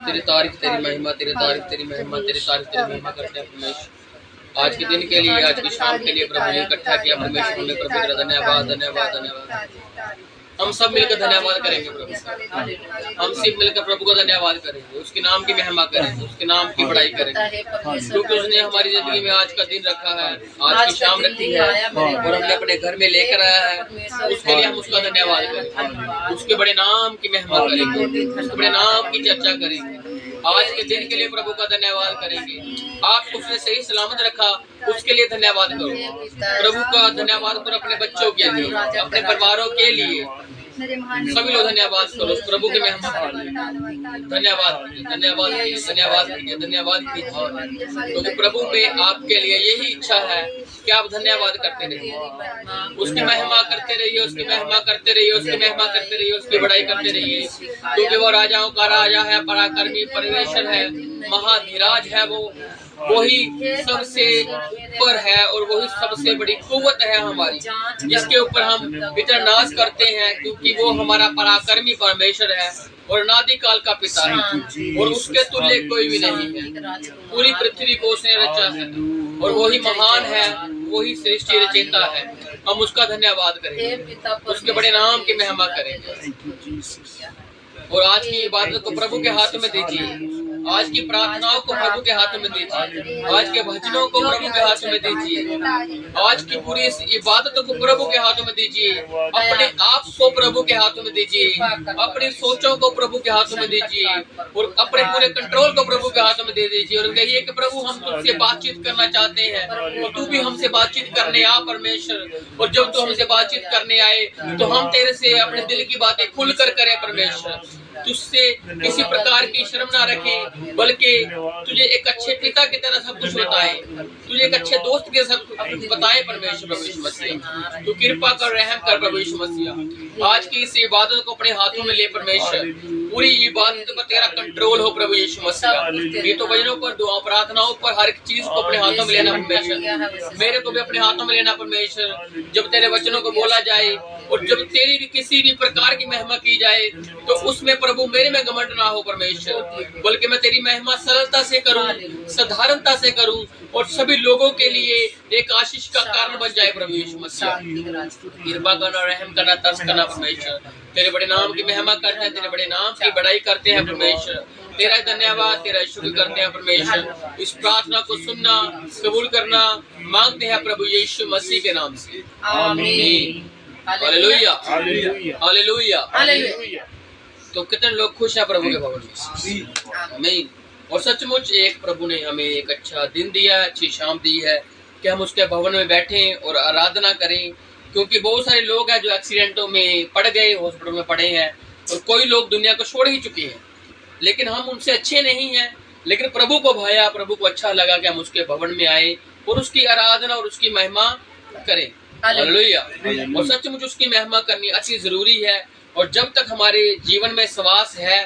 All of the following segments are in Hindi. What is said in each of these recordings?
तेरी तारीफ तेरी महिमा, तेरी तारीफ तेरी महिमा, तेरी तारीफ तेरी महिमा करते हैं परमेश्वर। आज के दिन के लिए, आज की शाम के लिए प्रभु ने इकट्ठा किया परमेश्वर में। प्रभु तेरा धन्यवाद धन्यवाद धन्यवाद। हम सब मिलकर धन्यवाद करेंगे प्रभु का। हम सब मिलकर प्रभु का धन्यवाद करेंगे, उसके नाम की महिमा करेंगे, उसके नाम की बड़ाई करेंगे, क्योंकि उसने हमारी जिंदगी में आज का दिन रखा है, आज की शाम रखी है और हमने अपने घर में लेकर आया है। उसके लिए हम उसका धन्यवाद करेंगे, उसके बड़े नाम की महिमा करेंगे, उसके बड़े नाम की चर्चा करेंगे। आज के दिन के लिए प्रभु का धन्यवाद करेंगे। आपको उसने सही सलामत रखा, उसके लिए धन्यवाद करो। प्रभु का धन्यवाद करो अपने बच्चों के लिए, अपने परिवारों के लिए। सभी लोग धन्यवाद करो प्रभु के महिमा। धन्यवाद धन्यवाद धन्यवाद धन्यवाद कीजिए, क्योंकि प्रभु में आपके लिए यही इच्छा है कि आप धन्यवाद करते रहिए, उसकी महिमा करते रहिए, उसकी महिमा करते रहिए, उसकी महिमा करते रहिए, उसकी बड़ाई करते रहिए, क्योंकि वो राजाओं का राजा है, पराक्रमी परमेश्वर है, महाधिराज है। वही सबसे ऊपर है और वही सबसे बड़ी कुव्वत है हमारी, जिसके ऊपर हम इतना नाज करते हैं, क्योंकि वो हमारा पराक्रमी परमेश्वर है और अनादि काल का पिता है और उसके तुल्य कोई भी नहीं है। पूरी पृथ्वी को उसने रचा है और वही महान है, वही सृष्टि रचयिता है। हम उसका धन्यवाद करेंगे, उसके बड़े नाम की महिमा करेंगे। और आज की इबादत को प्रभु के हाथ में दीजिए, आज की प्रार्थनाओं को प्रभु के हाथ में दीजिए, आज के भजनों को प्रभु के हाथ में दीजिए, आज की पूरी इस इबादत को प्रभु के हाथों में दीजिए, अपने आप को प्रभु के हाथों में दीजिए, अपनी सोचों को प्रभु के हाथों में दीजिए और अपने पूरे कंट्रोल को प्रभु के हाथों में दे दीजिए और कहिए कि प्रभु हम तुझसे बातचीत करना चाहते हैं और तू भी हमसे बातचीत करने आ परमेश्वर। और जब तू हमसे बातचीत करने आए तो हम तेरे से अपने दिल की बातें खुलकर करें परमेश्वर। तुझसे किसी प्रकार की शर्म ना रखें, बल्कि तुझे एक अच्छे पिता की तरह सब कुछ बताए, तुझे एक अच्छे दोस्त के सब कुछ बताए परमेश्वर। प्रभु यीशु मसीह तू कृपा कर, रहम कर प्रभु यीशु मसीह। आज की इस इबादत को अपने हाथों में ले परमेश्वर, पूरी इबादत पर तेरा कंट्रोल हो प्रभु यीशु मसीह। ये तो वचनों पर, दुआ प्रार्थनाओं पर, हर एक चीज को अपने हाथों में लेना परमेश्वर, मेरे को भी अपने हाथों में लेना परमेश्वर। जब तेरे वचनों को बोला जाए और जब तेरी भी किसी भी प्रकार की महिमा की जाए तो उसमें प्रभु मेरे में घमंड ना हो परमेश्वर, बल्कि मैं तेरी महिमा सरलता से करूं, साधारणता से करूं और सभी लोगों के लिए एक आशीष का कारण बन जाए प्रभु यीशु मसीह। कृपा करना, रहम करना, तरस करना परमेश्वर। तेरे बड़े नाम की महिमा करते हैं, तेरे बड़े नाम की बड़ाई करते हैं परमेश्वर। तेरा धन्यवाद, तेरा शुक्र करते हैं परमेश्वर। इस प्रार्थना को सुनना, कबूल करना मांगते हैं प्रभु यीशु मसीह के नाम से, आमीन। Hallelujah hallelujah hallelujah. तो कितने लोग खुश हैं प्रभु के भवन में? आमीन। और सचमुच एक प्रभु ने हमें एक अच्छा दिन दिया है, अच्छी शाम दी है कि हम उसके भवन में बैठें और आराधना करें, क्योंकि बहुत सारे लोग हैं जो एक्सीडेंटों में पड़ गए, हॉस्पिटल में पड़े हैं और कोई लोग दुनिया को छोड़ ही चुके हैं, लेकिन हम उनसे अच्छे नहीं हैं। लेकिन प्रभु को भाया, प्रभु को अच्छा लगा कि हम उसके भवन में आए और उसकी आराधना और उसकी महिमा करें। हालेलुया। और सचमुच उसकी महिमा करनी अति जरूरी है और जब तक हमारे जीवन में श्वास है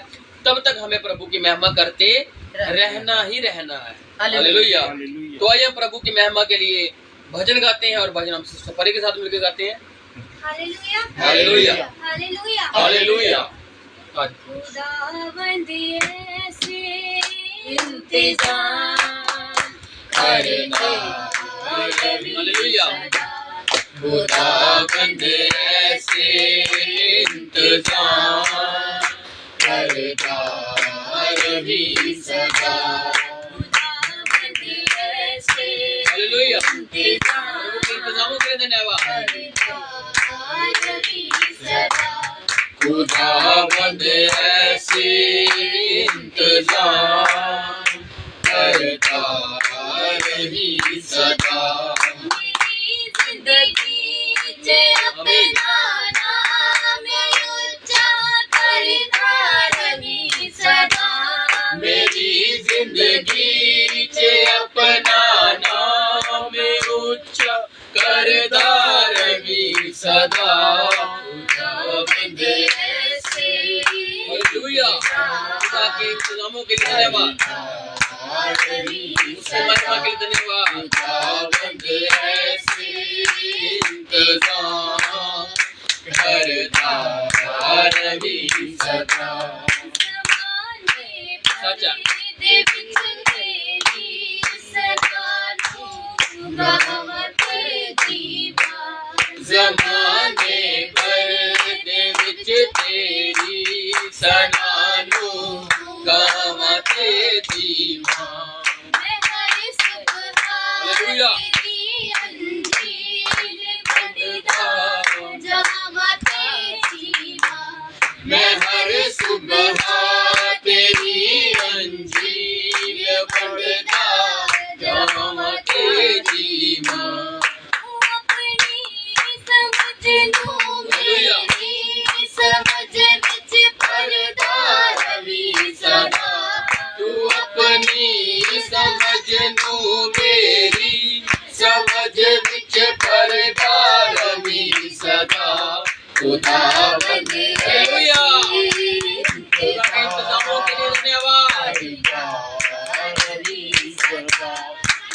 तब तक हमें प्रभु की महिमा करते रहना ही रहना है। हालेलुया। तो आइए प्रभु की महिमा के लिए भजन गाते हैं और भजन हम सफरी के साथ मिलकर गाते हैं। Hallelujah hallelujah hallelujah hallelujah. खुदावंद ऐसे इंतजाम करना, हालेलुया। खुदावंद ऐसे इंतजाम करता रही सदा, खुदावंद ऐसे इंतजामों के लिए धन्यवाद। खुदावंद ऐसे इंतजाम करता रही सदा, मेरी जिंदगी से अपना नाम ऊंचा करता रही सदा, मेरी जिंदगी से अपना नाम ऊंचा करता रही सदा। खुदावंद ऐसे, हालेलुया, खुदा के इंतजामों के लिए धन्यवाद, उसकी महिमा के लिए धन्यवाद। खुदावंद ऐसे इंतजाम करता रही सदा, सच है। दे विच तेरी सदा नूं गावत जीवा ज़माने भर दे विच तेरी सना नूं गावां तेरी मां। मैं हर सुबह तेरी अंजीर पढ़दा जावां तेरी मां। मैं हर सुबह तेरी अंजीर पढ़दा जावां तेरी मां। तू अपनी समझ नूं मेरी समझ विच पढ़दा रवी सदा। तू अपनी समझ नूं मेरी समझ विच पढ़दा रवी सदा। खुदावंद इंतजामों के लिए धन्यवाद।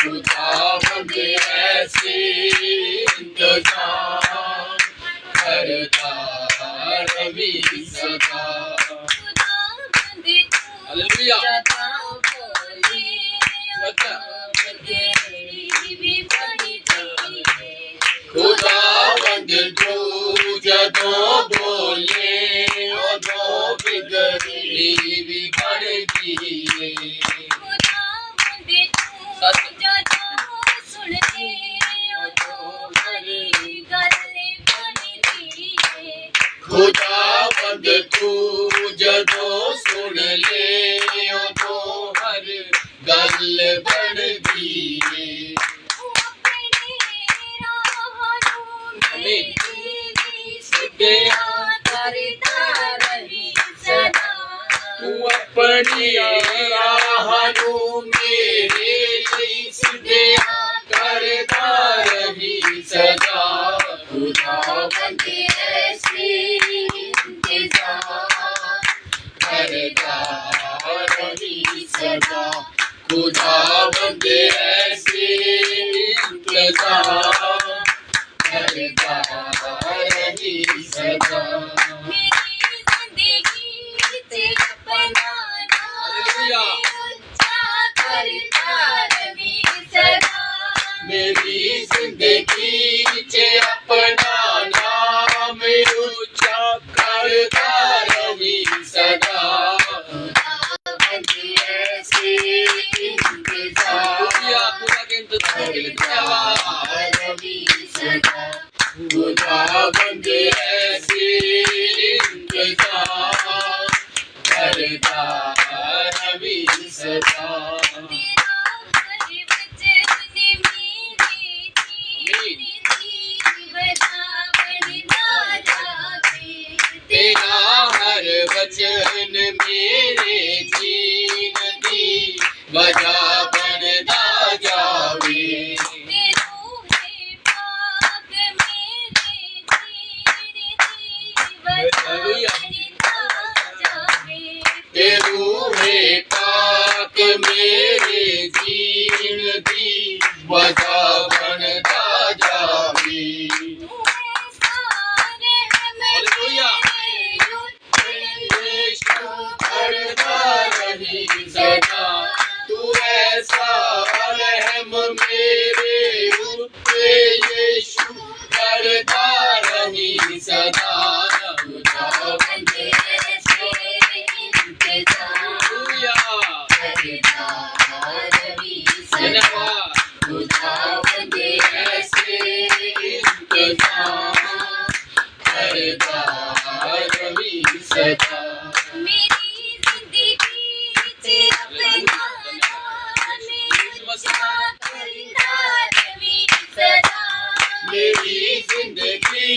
खुदावंद ऐसे इंतजाम करता रवि सदा। हालेलुया। खुदावंद तू जदों बोले उदों बिगड़ी भी बनदी है। खुदावंद तू जदों सुन ले उदों हर गल बनदी है। तू अपनी राह नूं मेरे लिए सिद्धियां करदा रही सदा। खुदावंद ऐसे इंतजाम करदा रही सदा। खुदावंद ऐसे इंतजाम करदा रही सदा। मेरी जिंदगी च अपना नाम ऊंचा करदा रही सदा। ऐसे इंतजाम रही सदा। खुदावंद ऐसे इंतजाम करदा रही सदा। तेरा हर वचन मेरे जीन दी वजह बनदा जावे। तेरू है पाक मेरे जीन दी वजह बनदा जावे। तू ऐसा रहम मेरे उत्ते यीशु करदा रही सदा। खुदावंद ऐसे इंतजाम करदा रही सदा। खुदावंद ऐसे इंतजाम करदा रही सदा। मेरी जिंदगी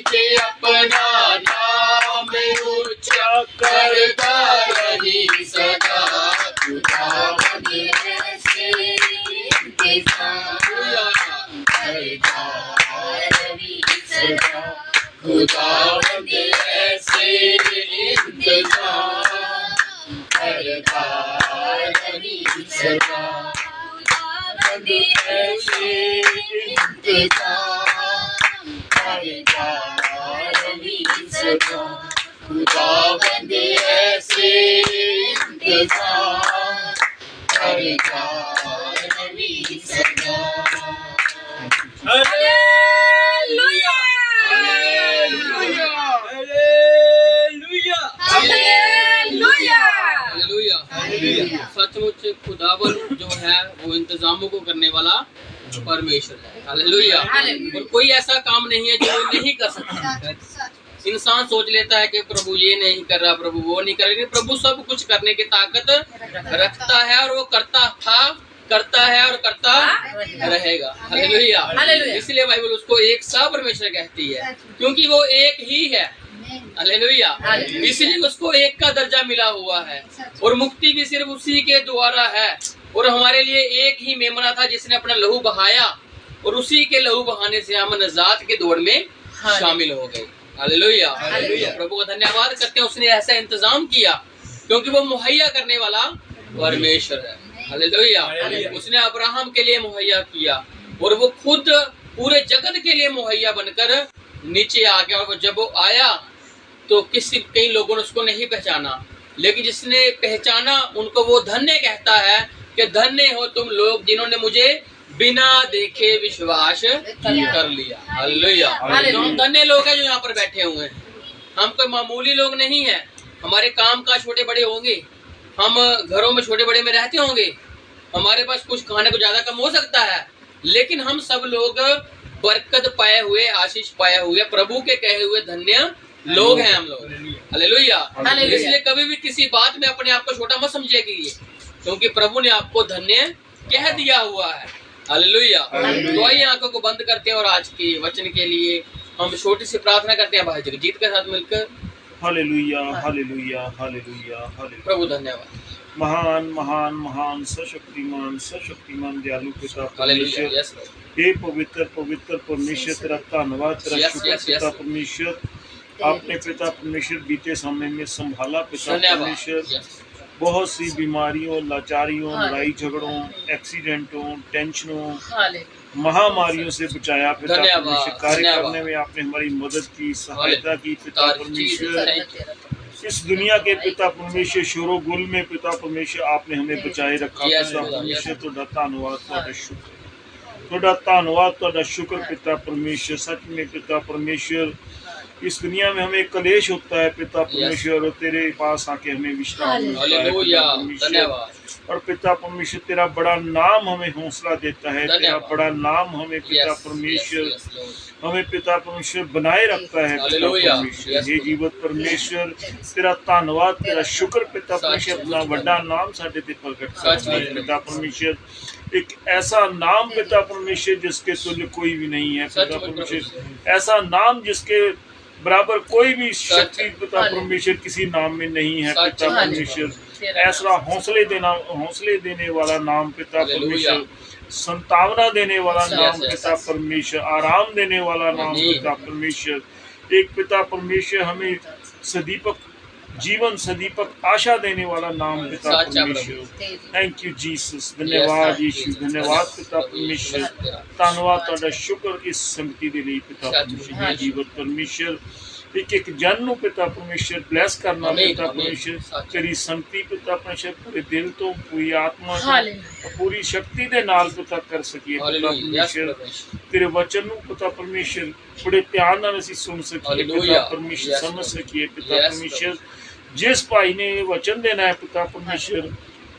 च अपना नाम ऊंचा करदा रही सदा। खुदावंद ऐसे इंतजाम करदा रही सदा। खुदावंद ऐसे इंतजाम करदा रही सदा। खुदावंद ऐसे इंतजाम करदा रही सदा। खुदावंद ऐसे इंतजाम रवि सदा। Hallelujah hallelujah hallelujah hallelujah. Hallelujah. सचमुच खुदावन जो है वो इंतजामों को करने वाला परमेश्वर है। हालेलुया। और कोई ऐसा काम नहीं है जो वो नहीं कर सकता। इंसान सोच लेता है कि प्रभु ये नहीं कर रहा, प्रभु वो नहीं कर रहा, लेकिन प्रभु सब कुछ करने की ताकत रखता है और वो करता था, करता है और करता रहेगा। हालेलुया। इसलिए बाइबल उसको एक सा परमेश्वर कहती है, क्योंकि वो एक ही है। हालेलुया। इसलिए उसको एक का दर्जा मिला हुआ है और मुक्ति भी सिर्फ उसी के द्वारा है। और हमारे लिए एक ही मेमना था जिसने अपना लहू बहाया और उसी के लहू बहाने से हम नजात के दौड़ में शामिल हो गए। हालेलुया। प्रभु का धन्यवाद करते हैं, उसने ऐसा इंतजाम किया क्योंकि वो मुहैया करने वाला परमेश्वर है। हालेलुया। उसने अब्राहम के लिए मुहैया किया और वो खुद पूरे जगत के लिए मुहैया बनकर नीचे आ गया। और जब वो आया तो कई लोगों ने उसको नहीं पहचाना, लेकिन जिसने पहचाना उनको वो धन्य कहता है कि धन्य हो तुम लोग जिन्होंने मुझे बिना देखे विश्वास कर लिया। हालेलुया। हम धन्य लोग हैं जो यहाँ पर बैठे हुए हैं। हम कोई मामूली लोग नहीं हैं। हमारे काम काज छोटे बड़े होंगे, हम घरों में छोटे बड़े में रहते होंगे, हमारे पास कुछ खाने को ज्यादा कम हो सकता है, लेकिन हम सब लोग बरकत पाए हुए, आशीष पाए हुए, प्रभु के कहे हुए धन्य लोग हैं हम लोग। हालेलुया। इसलिए कभी भी किसी बात में अपने आप को छोटा मत समझिए, क्योंकि प्रभु ने आपको धन्य कह दिया हुआ है। हालेलुया। तो आइए आंखों को बंद करते हैं और आज के वचन के लिए हम छोटी सी प्रार्थना करते हैं भाई जगजीत के साथ मिलकर। Hallelujah hallelujah hallelujah hallelujah. प्रभु धन्यवाद। महान महान महान सशक्तिमान सशक्तिमान दयालु पिता हालेलुया। परमेश्वर, यस हे पवित्र पवित्र परमेश्वर, तेरा धन्यवाद, तेरा Yes, शुक्र yes, yes. पिता परमेश्वर। आपने पिता परमेश्वर बीते समय में संभाला पिता धन्यवाद। परमेश्वर। Yes. बहुत सी बीमारियों, लाचारियों, लड़ाई झगड़ों, एक्सीडेंटों, टेंशनों, महामारियों से बचाया पिता धन्यवाद, परमेश्वर। कार्य धन्यवाद। करने में आपने हमारी मदद की, सहायता की पिता परमेश्वर। Thank you. इस दुनिया के पिता परमेश्वर शोरोगुल में पिता परमेश्वर आपने हमें बचाए रखा Yes, पिता Lord, परमेश्वर। yes. तुहाडा धन्यवाद, तुहाडा शुक्र, तुहाडा धन्यवाद, तुहाडा शुक्र पिता परमेश्वर। सच में पिता परमेश्वर इस दुनिया में हमें कलेश होता है पिता परमेश्वर, और तेरे पास आके हमें विश्राम मिलता है हालेलुया। पिता परमेश्वर। धन्यवाद। और पिता परमेश्वर तेरा बड़ा नाम हमें हौसला देता है, तेरा धन्यवाद। बड़ा नाम हमें पिता Yes, परमेश्वर yes, yes, Lord. हमें पिता परमेश्वर बनाए रखता है पिता हालेलुया। परमेश्वर। Yes, हे Lord. जीवत परमेश्वर तेरा धन्यवाद, तेरा शुक्र पिता परमेश्वर। सच, अपना बड़ा नाम साडे ते प्रगट सच करता है में। पिता परमेश्वर। एक ऐसा नाम पिता परमेश्वर जिसके तुल्य कोई भी नहीं है सच पिता में परमेश्वर। ऐसा नाम जिसके बराबर कोई भी शक्ति सच। पिता परमेश्वर किसी नाम में नहीं है सच, पिता सच। परमेश्वर। ऐसा हौसले देने वाला नाम पिता हालेलुया। परमेश्वर, संतावना देने वाला Yes, नाम yes. पिता परमेश्वर, आराम देने वाला नाम आमीन। पिता परमेश्वर। एक पिता परमेश्वर हमें सदीपक जीवन, सदीपक आशा देने वाला नाम पिता सच्चा परमेश्वर। Thank you Jesus. धन्यवाद Yes, यीशु, yes, धन्यवाद yes. पिता परमेश्वर। Yes. धन्यवाद तुहाडा शुक्र इस संगति दे लिए पिता सच में। परमेश्वर। हे जीवत परमेश्वर एक एक जन नू पिता परमेश्वर ब्लेस करना आमीन, पिता आमीन। परमेश्वर। सच। तेरी संगति पिता परमेश्वर पूरे दिल तो, पूरी आत्मा तो, हालेलुया। पूरी शक्ति दे नाल पिता कर सकीए पिता हालेलुया। Yes, परमेश्वर। परमेश्वर। तेरे वचन नू पिता परमेश्वर बड़े ध्यान नाल असीं सुन सकीए हालेलुया। पिता परमेश्वर, Yes, समझ Lord. सकीए पिता Yes, परमेश्वर। जिस भाई ने ये वचन देना है पिता परमेश्वर,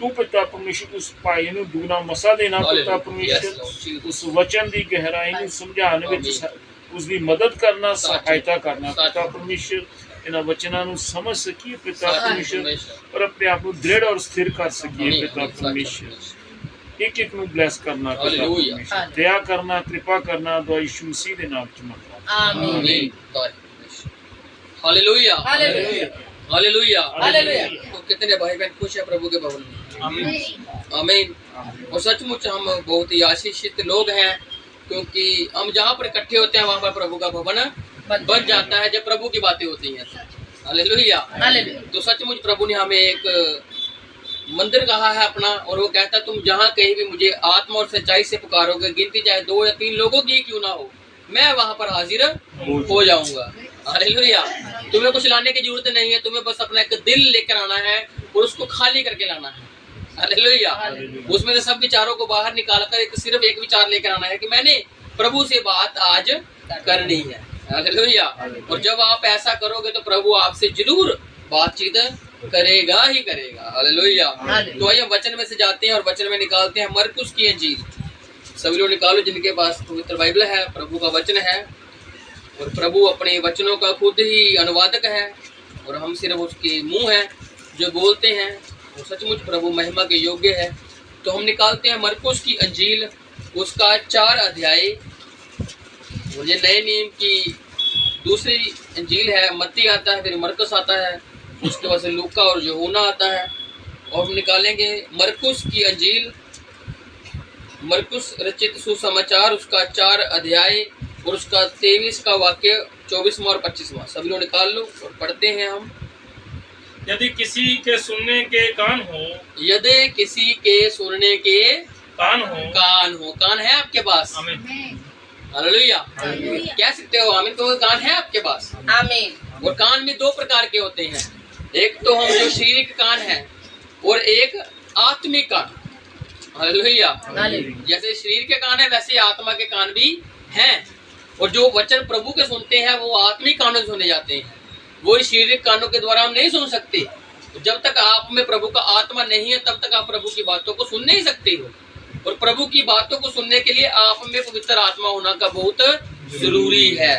तू पिता परमेश्वर उस भाई नू दूना मसा देना पिता हालेलुया। Yes, परमेश्वर। Lord Jesus. उस वचन दी गहराई नू समझाने विच आमीन। उसकी मदद करना, सच। सहायता करना सच। पिता परमेश्वर। इन्हां वचनां नू समझ सकीए पिता सच, परमेश्वर, परमेश्वर। और अपने आप को दृढ़ और स्थिर कर सकिए आमीन, पिता आमीन, सच, परमेश्वर। परमेश्वर। एक एक नू ब्लेस करना पिता हालेलुया। परमेश्वर। दया करना, कृपा करना, दुआ यीशु मसीह दे नाम च मंगदा। आमीन। आमीन। हालेलुया। हालेलुया। हालेलुया। हालेलुया। तो कितने भाई बहन खुश है प्रभु के भवन में। आमीन। आमीन। और सचमुच हम बहुत ही आशीषित लोग हैं, क्योंकि हम जहाँ पर इकट्ठे होते हैं वहाँ पर प्रभु का भवन बन जाता है जब प्रभु की बातें होती हैं। हालेलुया। हालेलुया। तो सचमुच प्रभु ने हमें एक मंदिर कहा है अपना, और वो कहता है तुम जहाँ कहीं भी मुझे आत्मा और सच्चाई से पुकारोगे, गिनती चाहे 2 या 3 लोगों की क्यों ना हो, मैं वहाँ पर हाजिर हो जाऊंगा। हालेलुया। तुम्हें कुछ लाने की जरूरत नहीं है, तुम्हें बस अपना एक दिल लेकर आना है और उसको खाली करके लाना है। हालेलुया। उसमें से सब विचारों को बाहर निकाल कर सिर्फ एक विचार लेकर आना है कि मैंने प्रभु से बात आज करनी है। हालेलुया। और जब आप ऐसा करोगे तो प्रभु आपसे जरूर बातचीत करेगा ही करेगा। हालेलुया। तो आइए वचन में से जाते हैं और वचन में निकालते हैं मरकुस की इंजील। सभी लोग निकालो जिनके पास पवित्र बाइबल है, प्रभु का वचन है, और प्रभु अपने वचनों का खुद ही अनुवादक है और हम सिर्फ उसके मुंह हैं जो बोलते हैं। वो सचमुच प्रभु महिमा के योग्य है। तो हम निकालते हैं मरकुस की अंजील, उसका 4 अध्याय। और ये नए नियम की दूसरी अंजील है। मत्ती आता है, फिर मरकुस आता है, उसके बाद से लूका और यूहन्ना आता है। और हम निकालेंगे मरकुस की अंजील, मरकुस रचित सुसमाचार, उसका 4 अध्याय और उसका 23 का वाक्य, 24वां और 25वां। सभी लोग निकाल लो और पढ़ते हैं हम। यदि किसी के सुनने के कान हो, यदि किसी के सुनने के कान हो, कान है आपके पास? आमीन। हालेलुया। कह सकते हो आमीन। तो कान है आपके पास? आमीन। और कान भी 2 प्रकार के होते हैं। एक तो हम जो शारीरिक कान है और एक आत्मिक कान। हालेलुया। जैसे शरीर के कान है वैसे आत्मा के कान भी हैं। और जो वचन प्रभु के सुनते हैं वो आत्मिक कानों से सुने जाते हैं, वो शारीरिक कानों के द्वारा हम नहीं सुन सकते। जब तक आप में प्रभु का आत्मा नहीं है तब तक आप प्रभु की बातों को सुन नहीं सकते हो। और प्रभु की बातों को सुनने के लिए आप में पवित्र आत्मा होना का बहुत जरूरी है।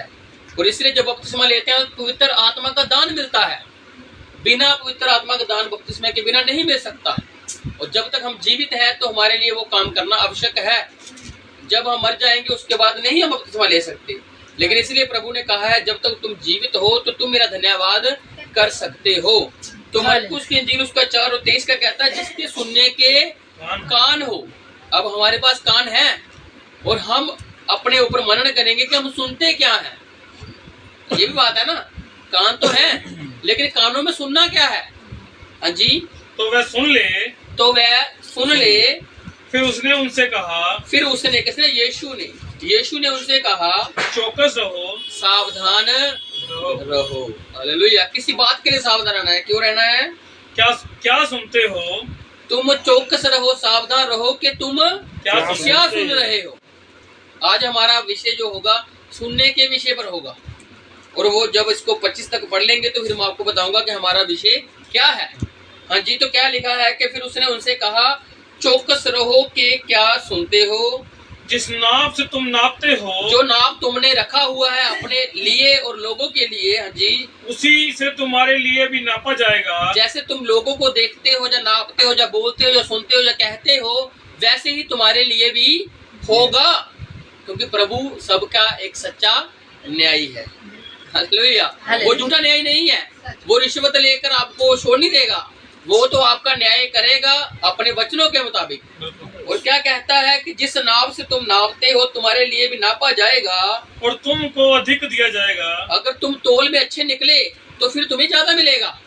और इसलिए जब बपतिस्मा लेते हैं तो पवित्र आत्मा का दान मिलता है। बिना पवित्र आत्मा का दान बपतिस्मा के बिना नहीं मिल सकता। और जब तक हम जीवित हैं तो हमारे लिए वो काम करना आवश्यक है। जब हम मर जाएंगे उसके बाद नहीं हम बपतिस्मा ले सकते। लेकिन इसलिए प्रभु ने कहा है जब तक तुम जीवित हो तो तुम मेरा धन्यवाद कर सकते हो। तो मरकुस की इंजील उसका 4 और 23 का कहता है जिसके सुनने के कान हो। अब हमारे पास कान है और हम अपने ऊपर मनन करेंगे कि हम सुनते क्या है। ये भी बात है ना, कान तो है लेकिन कानों में सुनना क्या है? हाँ जी। तो वह सुन ले। फिर उसने उनसे कहा, किसने? यीशु ने उनसे कहा चौकस रहो, सावधान रहो। हालेलुया। किसी बात के लिए सावधान रहना है। क्यों रहना है? क्या सुनते हो? तुम चौकस रहो, सावधान रहो कि तुम क्या सुन रहे हो। आज हमारा विषय जो होगा सुनने के विषय पर होगा। और वो जब इसको 25 तक पढ़ लेंगे तो फिर मैं आपको बताऊंगा कि हमारा विषय क्या है। हाँ जी। तो क्या लिखा है कि फिर उसने उनसे कहा चौकस रहो कि क्या सुनते हो। जिस नाप से तुम नापते हो, जो नाप तुमने रखा हुआ है अपने लिए और लोगों के लिए, हाँ जी, उसी से तुम्हारे लिए भी नापा जाएगा। जैसे तुम लोगों को देखते हो या नापते हो या बोलते हो या सुनते हो या कहते हो वैसे ही तुम्हारे लिए भी होगा, क्योंकि प्रभु सबका एक सच्चा न्यायी है। हालेलुया। वो झूठा न्याय नहीं है, वो रिश्वत लेकर आपको छोड़ नहीं देगा। वो तो आपका न्याय करेगा अपने वचनों के मुताबिक। और क्या कहता है कि जिस नाप से तुम नापते हो तुम्हारे लिए भी नापा जाएगा और तुमको अधिक दिया जाएगा। अगर तुम तौल में अच्छे निकले तो फिर तुम्हें ज्यादा मिलेगा।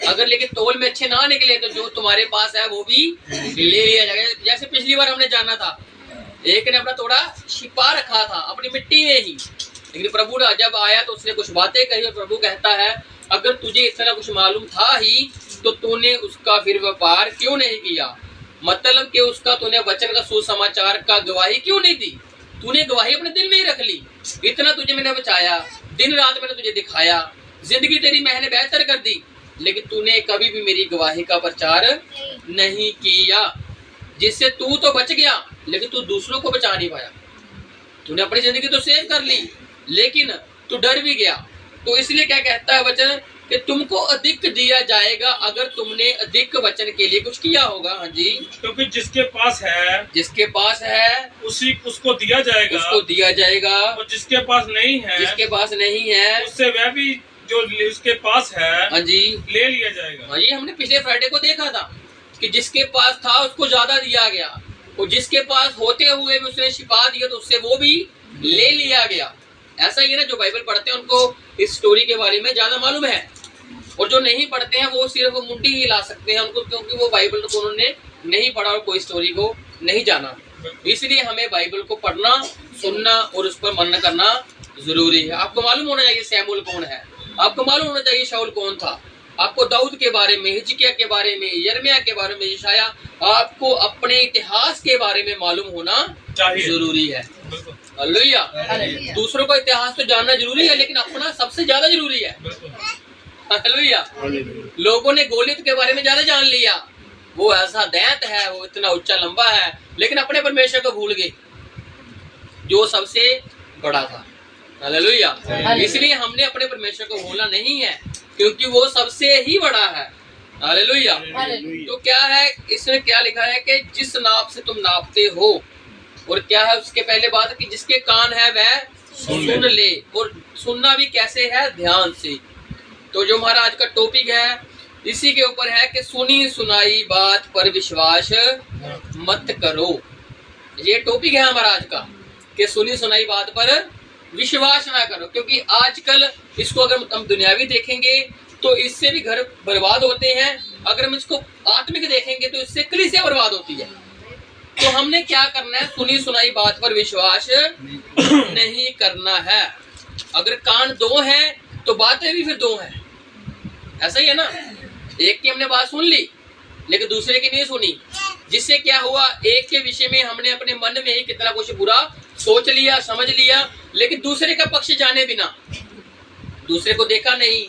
अगर लेकिन तौल में अच्छे ना निकले तो जो तुम्हारे पास है वो भी ले लिया जाएगा। जैसे पिछली बार हमने जाना था, एक ने अपना थोड़ा छिपा रखा था अपनी मिट्टी में ही, लेकिन प्रभु जब आया तो उसने कुछ बातें कही और प्रभु कहता है अगर तुझे इतना कुछ मालूम था ही तो तूने उसका फिर व्यापार क्यों नहीं किया। मतलब कि उसका तूने वचन का सुसमाचार का गवाही क्यों नहीं दी। तूने गवाही अपने दिल में ही रख ली। इतना तुझे मैंने बचाया, दिन रात मैंने तुझे दिखाया, जिंदगी तेरी मैंने बेहतर कर दी, लेकिन तूने कभी भी मेरी गवाही का प्रचार नहीं किया, जिससे तू तो बच गया लेकिन तू दूसरों को बचा नहीं पाया। तूने अपनी जिंदगी तो सेव कर ली लेकिन तू डर भी गया। तो इसलिए क्या कहता है वचन कि तुमको अधिक दिया जाएगा अगर तुमने अधिक वचन के लिए कुछ किया होगा। हाँ जी। क्योंकि जिसके पास है उसको दिया जाएगा, और जिसके पास नहीं है उससे वह भी जो उसके पास है, हाँ जी, ले लिया जाएगा। हाँ, ये हमने पिछले फ्राइडे को देखा था कि जिसके पास था उसको ज्यादा दिया गया और जिसके पास होते हुए भी उसने छिपा दिया तो उससे वो भी ले लिया गया। ऐसा ही है ना, जो बाइबल पढ़ते हैं उनको इस स्टोरी के बारे में ज्यादा मालूम है, और जो नहीं पढ़ते हैं वो सिर्फ मुंडी ही ला सकते हैं उनको, क्योंकि वो बाइबल को उन्होंने नहीं पढ़ा और कोई स्टोरी को नहीं जाना। इसलिए हमें बाइबल को पढ़ना, सुनना और उस पर मनन करना जरूरी है। आपको मालूम होना चाहिए सैमुअल कौन है, आपको मालूम होना चाहिए शाऊल कौन था, आपको दाऊद के बारे में, हिजकिया के बारे में, यिर्मयाह के बारे में, यशाया, आपको अपने इतिहास के बारे में मालूम होना जरूरी है। हालेलुया। दूसरों का इतिहास तो जानना जरूरी है, लेकिन अपना सबसे ज्यादा जरूरी है। हालेलुया। लोगों ने गोलियत के बारे में ज्यादा जान लिया, वो ऐसा दैंत है, वो इतना ऊंचा लंबा है, लेकिन अपने परमेश्वर को भूल गए जो सबसे बड़ा था। हालेलुया। इसलिए हमने अपने परमेश्वर को भूलना नहीं है, क्योंकि वो सबसे ही बड़ा है। हालेलुया। तो क्या है, इसमें क्या लिखा है कि जिस नाप से तुम नापते हो, और क्या है उसके पहले बात कि जिसके कान है वह सुन ले, और सुनना भी कैसे है, ध्यान से। तो जो हमारा आज का टॉपिक है इसी के ऊपर है कि सुनी सुनाई बात पर विश्वास मत करो। ये टॉपिक है हमारा आज का कि सुनी सुनाई बात पर विश्वास ना करो, क्योंकि आजकल इसको अगर हम दुनियावी देखेंगे तो इससे भी घर बर्बाद होते हैं, अगर हम इसको आत्मिक देखेंगे तो इससे कलीसिया बर्बाद होती है। तो हमने क्या करना है, सुनी सुनाई बात पर विश्वास नहीं करना है। अगर कान दो हैं तो बातें भी फिर दो हैं, ऐसा ही है ना। एक की हमने बात सुन ली लेकिन दूसरे की नहीं सुनी, जिससे क्या हुआ, एक के विषय में हमने अपने मन में ही कितना कुछ बुरा सोच लिया, समझ लिया, लेकिन दूसरे का पक्ष जाने बिना, दूसरे को देखा नहीं,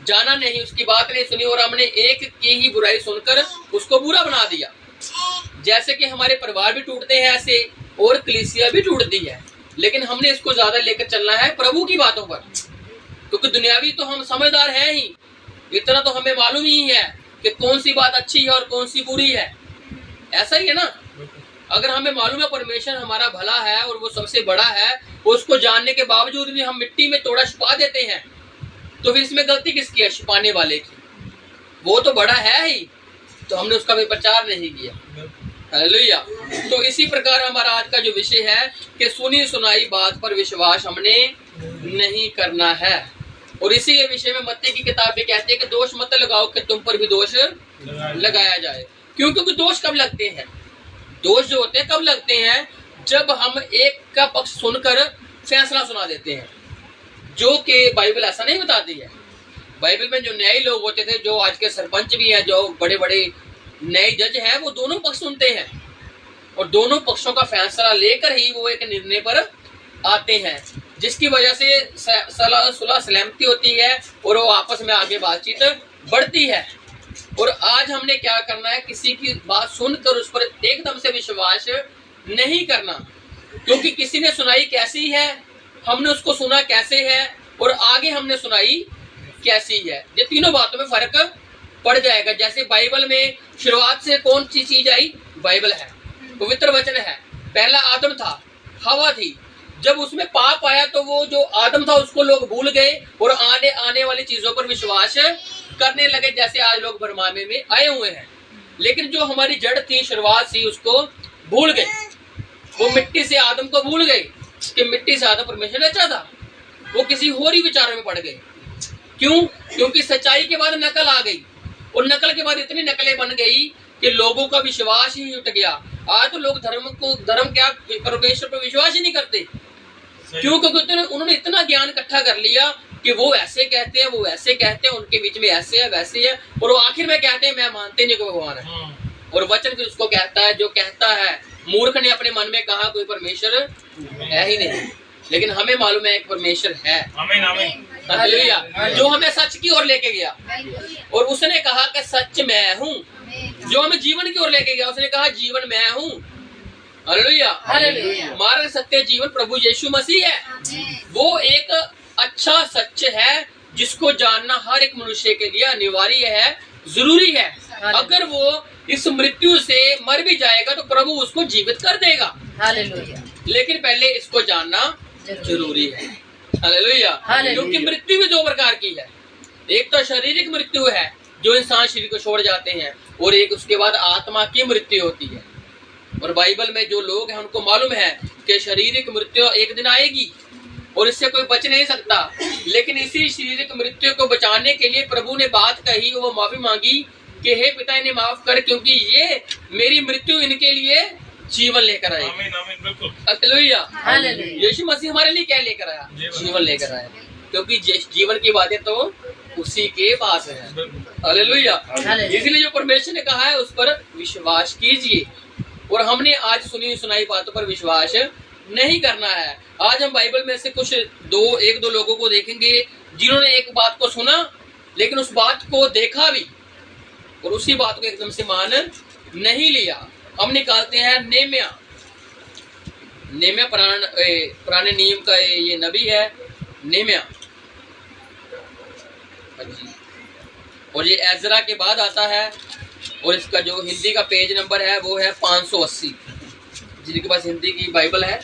जाना नहीं, उसकी बात नहीं सुनी, और हमने एक की ही बुराई सुनकर उसको बुरा बना दिया। जैसे कि हमारे परिवार भी टूटते हैं ऐसे, और कलीसिया भी टूटती है, लेकिन हमने इसको ज्यादा लेकर चलना है प्रभु की बातों पर, क्योंकि दुनियावी तो हम समझदार हैं ही, इतना तो हमें मालूम ही है कि कौन सी बात अच्छी है और कौन सी बुरी है, ऐसा ही है ना। अगर हमें मालूम है परमेश्वर हमारा भला है और वो सबसे बड़ा है, उसको जानने के बावजूद भी हम मिट्टी में तोड़ा छुपा देते हैं, तो फिर इसमें गलती किसकी है, छुपाने वाले की। वो तो बड़ा है ही, तो हमने उसका भी प्रचार नहीं किया। हालेलुया। तो इसी प्रकार हमारा आज का जो विषय है कि सुनी सुनाई बात पर विश्वास हमने नहीं करना है, और इसी विषय में मत्ती की किताब भी कहती है कि दोष मत लगाओ कि तुम पर भी दोष लगाया जाए। क्यों? क्योंकि दोष कब लगते हैं, दोष जो होते हैं कब लगते हैं, जब हम एक का पक्ष सुनकर फैसला सुना देते हैं, जो कि बाइबल ऐसा नहीं बताती है। बाइबल में जो न्यायी लोग होते थे, जो आज के सरपंच भी हैं, जो बड़े बड़े न्यायी जज हैं, वो दोनों पक्ष सुनते हैं और दोनों पक्षों का फैसला लेकर ही वो एक निर्णय पर आते हैं, जिसकी वजह से सुलह सलामती होती है और वो आपस में आगे बातचीत बढ़ती है। और आज हमने क्या करना है, किसी की बात सुनकर उस पर एकदम से विश्वास नहीं करना, क्योंकि किसी ने सुनाई कैसी है, हमने उसको सुना कैसे है, और आगे हमने सुनाई कैसी है, ये तीनों बातों में फर्क पड़ जाएगा। जैसे बाइबल में शुरुआत से कौन सी चीज आई, बाइबल है, पवित्र वचन है। पहला आदम था, हवा थी, जब उसमें पाप आया तो वो जो आदम था उसको लोग भूल गए और आने वाली चीजों पर विश्वास करने लगे, जैसे आज लोग भरमाने में आए हुए हैं। लेकिन जो हमारी जड़ थी, शुरुआत थी, उसको भूल गए। वो मिट्टी से आदम को भूल गए कि मिट्टी से आदम परमेश्वर ने रचा था, वो किसी और ही विचारों में पड़ गए। क्यों? क्योंकि सच्चाई के बाद नकल आ गई, और नकल के बाद इतनी नकलें बन गई कि लोगों का विश्वास ही उठ गया। आज तो लोग धर्म क्या, परमेश्वर पर विश्वास ही नहीं करते। क्यों? क्योंकि उन्होंने इतना ज्ञान इकट्ठा कर लिया कि वो ऐसे कहते हैं, वो ऐसे कहते हैं, उनके बीच में ऐसे है वैसे है, और वो आखिर में कहते हैं मैं मानते नहीं कि भगवान है। और वचन फिर उसको कहता है, जो कहता है, मूर्ख ने अपने मन में कहा कोई परमेश्वर है ही नहीं, लेकिन हमें मालूम है एक परमेश्वर है। हालेलुया। जो हमें सच की ओर लेके गया, और उसने कहा कि सच मैं हूँ। जो हमें जीवन की ओर लेके गया, उसने कहा जीवन मैं हूँ। हालेलुया। मार्ग सत्य जीवन प्रभु यीशु मसीह है। वो एक अच्छा सच है जिसको जानना हर एक मनुष्य के लिए अनिवार्य है, जरूरी है। अगर वो इस मृत्यु से मर भी जाएगा तो प्रभु उसको जीवित कर देगा। हालेलुया। लेकिन पहले इसको जानना जरूरी है। हालेलुया। क्योंकि मृत्यु भी दो प्रकार की है, एक तो शारीरिक मृत्यु है जो इंसान शरीर को छोड़ जाते हैं, और एक उसके बाद आत्मा की मृत्यु होती है। और बाइबल में जो लोग हैं उनको मालूम है कि शारीरिक मृत्यु एक दिन आएगी और इससे कोई बच नहीं सकता। लेकिन इसी शारीरिक मृत्यु को बचाने के लिए प्रभु ने बात कही, वो माफी मांगी कि हे पिता इन्हें माफ कर, क्योंकि ये मेरी मृत्यु इनके लिए जीवन लेकर आए। हालेलुया। यीशु मसीह हमारे लिए क्या लेकर आया? जीवन लेकर आया। क्योंकि जीवन की बातें तो उसी के पास है। हालेलुया। इसलिए जो परमेश्वर ने कहा है उस पर विश्वास कीजिए, और हमने आज सुनी सुनाई बातों पर विश्वास नहीं करना है। आज हम बाइबल में से कुछ एक दो लोगों को देखेंगे जिन्होंने एक बात को सुना लेकिन उस बात को देखा भी और उसी बात को एकदम से मान नहीं लिया। हम निकालते हैं नेम्या पुराने नियम का ये नबी है नेम्या, और ये एजरा के बाद आता है, और इसका जो हिंदी का पेज नंबर है वो है 580, जिनके पास हिंदी की बाइबल है।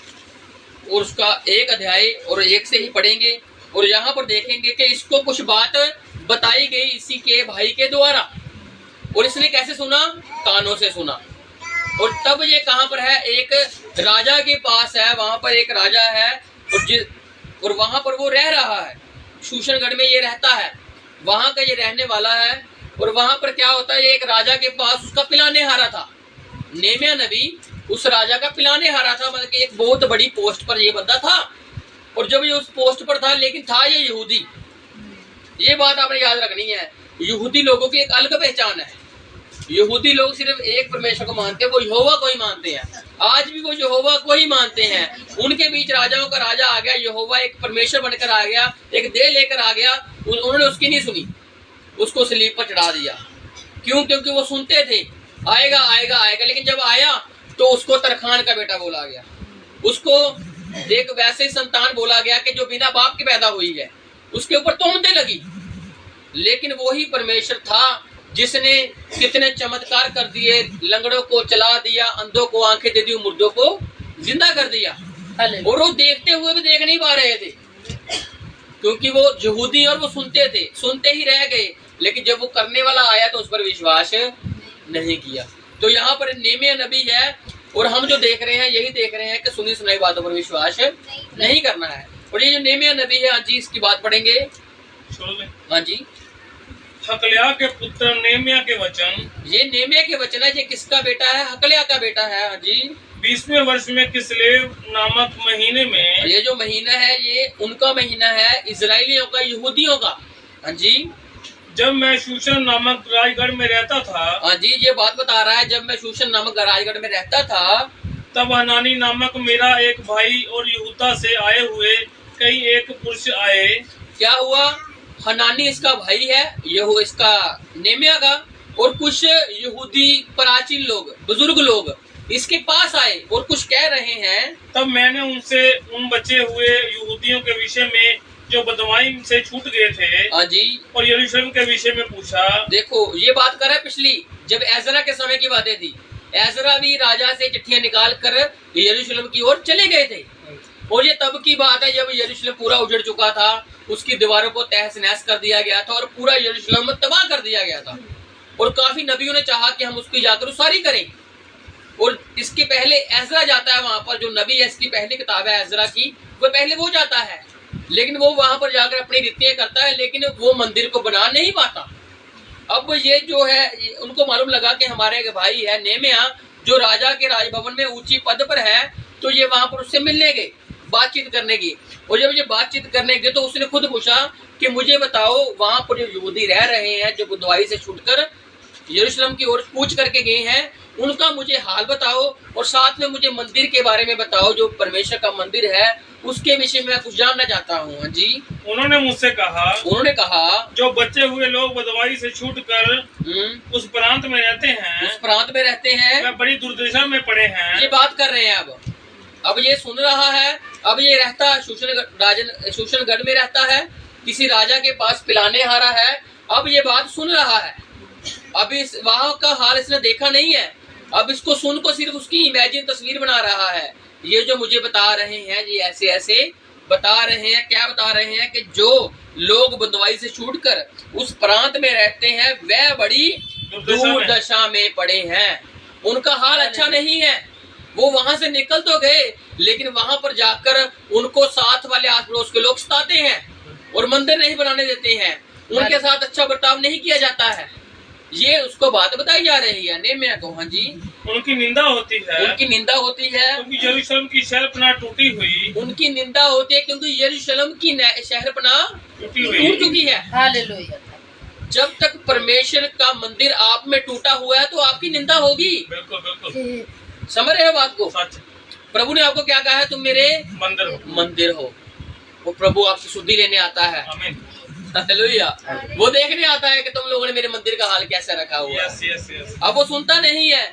और उसका एक अध्याय और एक से ही पढ़ेंगे, और यहाँ पर देखेंगे कि इसको कुछ बात बताई गई इसी के भाई के द्वारा, और इसने कैसे सुना? कानों से सुना। और तब ये कहाँ पर है? एक राजा के पास है, वहां पर एक राजा है, और वहां पर वो रह रहा है। शूशनगढ़ में ये रहता है, वहां का ये रहने वाला है। और वहां पर क्या होता है, एक राजा के पास उसका पिलाने हारा था। नेम्या नबी उस राजा का पिलाने हारा था, मतलब कि एक बहुत बड़ी पोस्ट पर ये बंदा था। और जब ये उस पोस्ट पर था, लेकिन था ये यहूदी। ये बात आपने याद रखनी है, यहूदी लोगों की एक अलग पहचान है। यहूदी लोग सिर्फ एक परमेश्वर को मानते हैं, वो यहोवा को ही मानते हैं। आज भी वो यहोवा को ही मानते हैं। उनके बीच राजाओं का राजा आ गया, यहोवा एक परमेश्वर बनकर आ गया, एक देह लेकर आ गया। उन्होंने उसकी नहीं सुनी, उसको सलीब पर चढ़ा दिया। क्यों? क्योंकि वो सुनते थे आएगा आएगा आएगा, लेकिन जब आया तो उसको तरखान का बेटा बोला गया, उसको एक वैसे संतान बोला गया कि जो बिना बाप के पैदा हुई है। उसके ऊपर तोहमतें लगी, लेकिन वही परमेश्वर था जिसने कितने चमत्कार कर दिए, लंगड़ों को चला दिया, अंधों को आंखें दे दी, मुर्दों को जिंदा कर दिया। और वो देखते हुए भी देख नहीं पा रहे थे, क्योंकि वो यहूदी और वो सुनते थे, सुनते ही रह गए। लेकिन जब वो करने वाला आया तो उस पर विश्वास नहीं किया। तो यहाँ पर नेम्या नबी है, और हम जो देख रहे हैं यही देख रहे हैं कि सुनी सुनाई बातों पर विश्वास नहीं करना है। और ये जो नेम्या नबी है, हाँ जी, इसकी बात पढ़ेंगे। हाँ जी, हकल्या के पुत्र नेम्या के वचन। ये नेम्या के वचन है। ये किसका बेटा है? हकल्या का बेटा है। हाँ जी, 20वें वर्ष में किस्लेव नामक महीने में। ये जो महीना है ये उनका महीना है, इजराइलियों का, यहूदियों का। हाँ जी, जब मैं शूशन नामक राजगढ़ में रहता था। हाँ जी, ये बात बता रहा है, जब मैं शूशन नामक राजगढ़ में रहता था, तब हनानी नामक मेरा एक भाई और यहूदा से आए हुए कई एक पुरुष आए। क्या हुआ? हनानी इसका भाई है, यह इसका नेम्या का, और कुछ यहूदी प्राचीन लोग, बुजुर्ग लोग इसके पास आए और कुछ कह रहे हैं। तब मैंने उनसे उन बचे हुए यहूदियों के विषय में जो बदमाई से छूट गए थे, हाँ जी, और यरूशलेम के विषय में पूछा। देखो ये बात कर रहा है पिछली, जब एजरा के समय की बातें थी। एजरा भी राजा से चिट्ठियां निकाल कर यरूशलेम की ओर चले गए थे। और ये तब की बात है जब यरूशलेम पूरा उजड़ चुका था, उसकी दीवारों को तहस नहस कर दिया गया था और पूरा यरूशलेम तबाह कर दिया गया था। और काफी नबियों ने चाहा कि हम उसकी जाकर उसारी करें। और इसके पहले एजरा जाता है वहां पर, जो नबी है, इसकी पहली किताब है एजरा की, वो पहले वो जाता है, लेकिन वो वहां पर जाकर अपनी रीतियां करता है, लेकिन वो मंदिर को बना नहीं पाता। अब ये जो है, उनको मालूम लगा कि हमारे एक भाई है नेम्या, जो राजा के राजभवन में ऊंची पद पर है, तो ये वहां पर उससे मिलने गए, बातचीत करने की। और जब ये बातचीत करने गए तो उसने खुद पूछा कि मुझे बताओ, वहां पर जो यहूदी रह रहे हैं, जो बुधवाई से छूटकर यरूशलेम की ओर कूच करके गए हैं, उनका मुझे हाल बताओ, और साथ में मुझे मंदिर के बारे में बताओ, जो परमेश्वर का मंदिर है उसके विषय में कुछ जानना चाहता हूँ। हाँ जी, उन्होंने मुझसे कहा, जो बचे हुए लोग बदवाई से छूटकर उस प्रांत में रहते हैं, वे बड़ी दुर्दशा में पड़े हैं। ये बात कर रहे हैं। अब ये सुन रहा है। अब ये रहता शूशनगढ़ में रहता है, किसी राजा के पास पिलाने हारा है। अब ये बात सुन रहा है। अब इस वहां का हाल इसने देखा नहीं है। अब इसको सुन को सिर्फ उसकी इमेजिन तस्वीर बना रहा है। ये जो मुझे बता रहे हैं, ये ऐसे ऐसे बता रहे हैं। क्या बता रहे हैं? कि जो लोग बंदवाई से छूटकर उस प्रांत में रहते हैं, वह बड़ी दुर्दशा में पड़े हैं। उनका हाल अच्छा नहीं है। वो वहां से निकल तो गए, लेकिन वहां पर जाकर उनको साथ वाले आस पड़ोस के लोग सताते हैं और मंदिर नहीं बनाने देते हैं। उनके साथ अच्छा बर्ताव नहीं किया जाता है। ये उसको बात बताई जा रही है नेहमिया को। हाँ जी, उनकी निंदा होती है, उनकी निंदा होती है क्योंकि यरूशलेम की शहरपनाह टूटी हुई, उनकी निंदा होती है क्योंकि यरूशलेम की शहरपनाह टूटी हुई टूट चुकी है। हालेलुया। जब तक परमेश्वर का मंदिर आप में टूटा हुआ है तो आपकी निंदा होगी। बिल्कुल बिल्कुल समझ रहे हो बात को? सच। प्रभु ने आपको क्या कहा है? तुम मेरे मंदिर हो। मंदिर हो। वो प्रभु आपसे शुद्धि लेने आता है। आमीन। हालेलुया। वो देखने आता है कि तुम लोगों ने मेरे मंदिर का हाल कैसे रखा हुआ है। Yes yes yes. अब वो सुनता नहीं है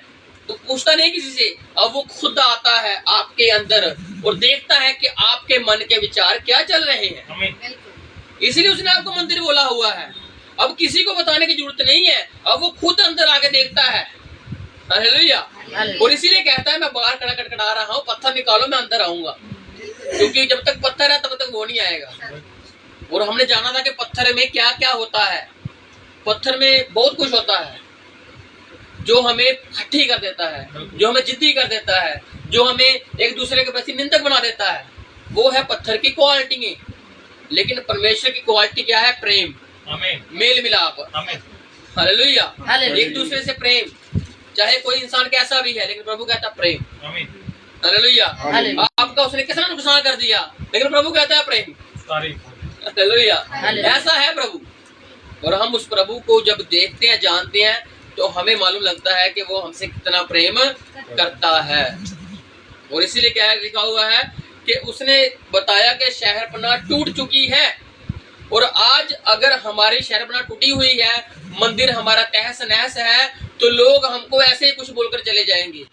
तो पूछता नहीं किसी से, अब वो खुद आता है आपके अंदर और देखता है कि आपके मन के विचार क्या चल रहे हैं। आमीन। इसलिए उसने आपको मंदिर बोला हुआ है। अब किसी को बताने की जरूरत नहीं है, अब वो खुद अंदर आके देखता है। हालेलुया। और इसीलिए कहता है मैं बाहर खड़ा खटखटा रहा हूँ, पत्थर निकालो मैं अंदर आऊंगा, क्योंकि जब तक पत्थर है तब तक वो नहीं आएगा। और हमने जाना था कि पत्थर में क्या क्या होता है। पत्थर में बहुत कुछ होता है जो हमें हठी कर देता है, जो हमें जिद्दी कर देता है, जो हमें एक दूसरे के प्रति निंदक बना देता है। वो है पत्थर की क्वालिटी। लेकिन परमेश्वर की क्वालिटी क्या है? प्रेम, आमीन। मेल मिलाप। आमीन। हालेलुया। हालेलुया। एक दूसरे से प्रेम, चाहे कोई इंसान कैसा भी है, लेकिन प्रभु कहता है प्रेम। आमीन। हालेलुया। हालेलुया। आपका उसने कितना नुकसान कर दिया, लेकिन प्रभु कहता है प्रेम। तारीफ। हालेलुया। हालेलुया। ऐसा है प्रभु। और हम उस प्रभु को जब देखते हैं, जानते हैं, तो हमें मालूम लगता है कि वो हमसे कितना प्रेम करता है। और इसीलिए क्या लिखा हुआ है कि उसने बताया कि शहरपनाह टूट चुकी है। और आज अगर हमारी शहरपनाह टूटी हुई है, मंदिर हमारा तहस नहस है, तो लोग हमको ऐसे ही कुछ बोलकर चले जाएंगे,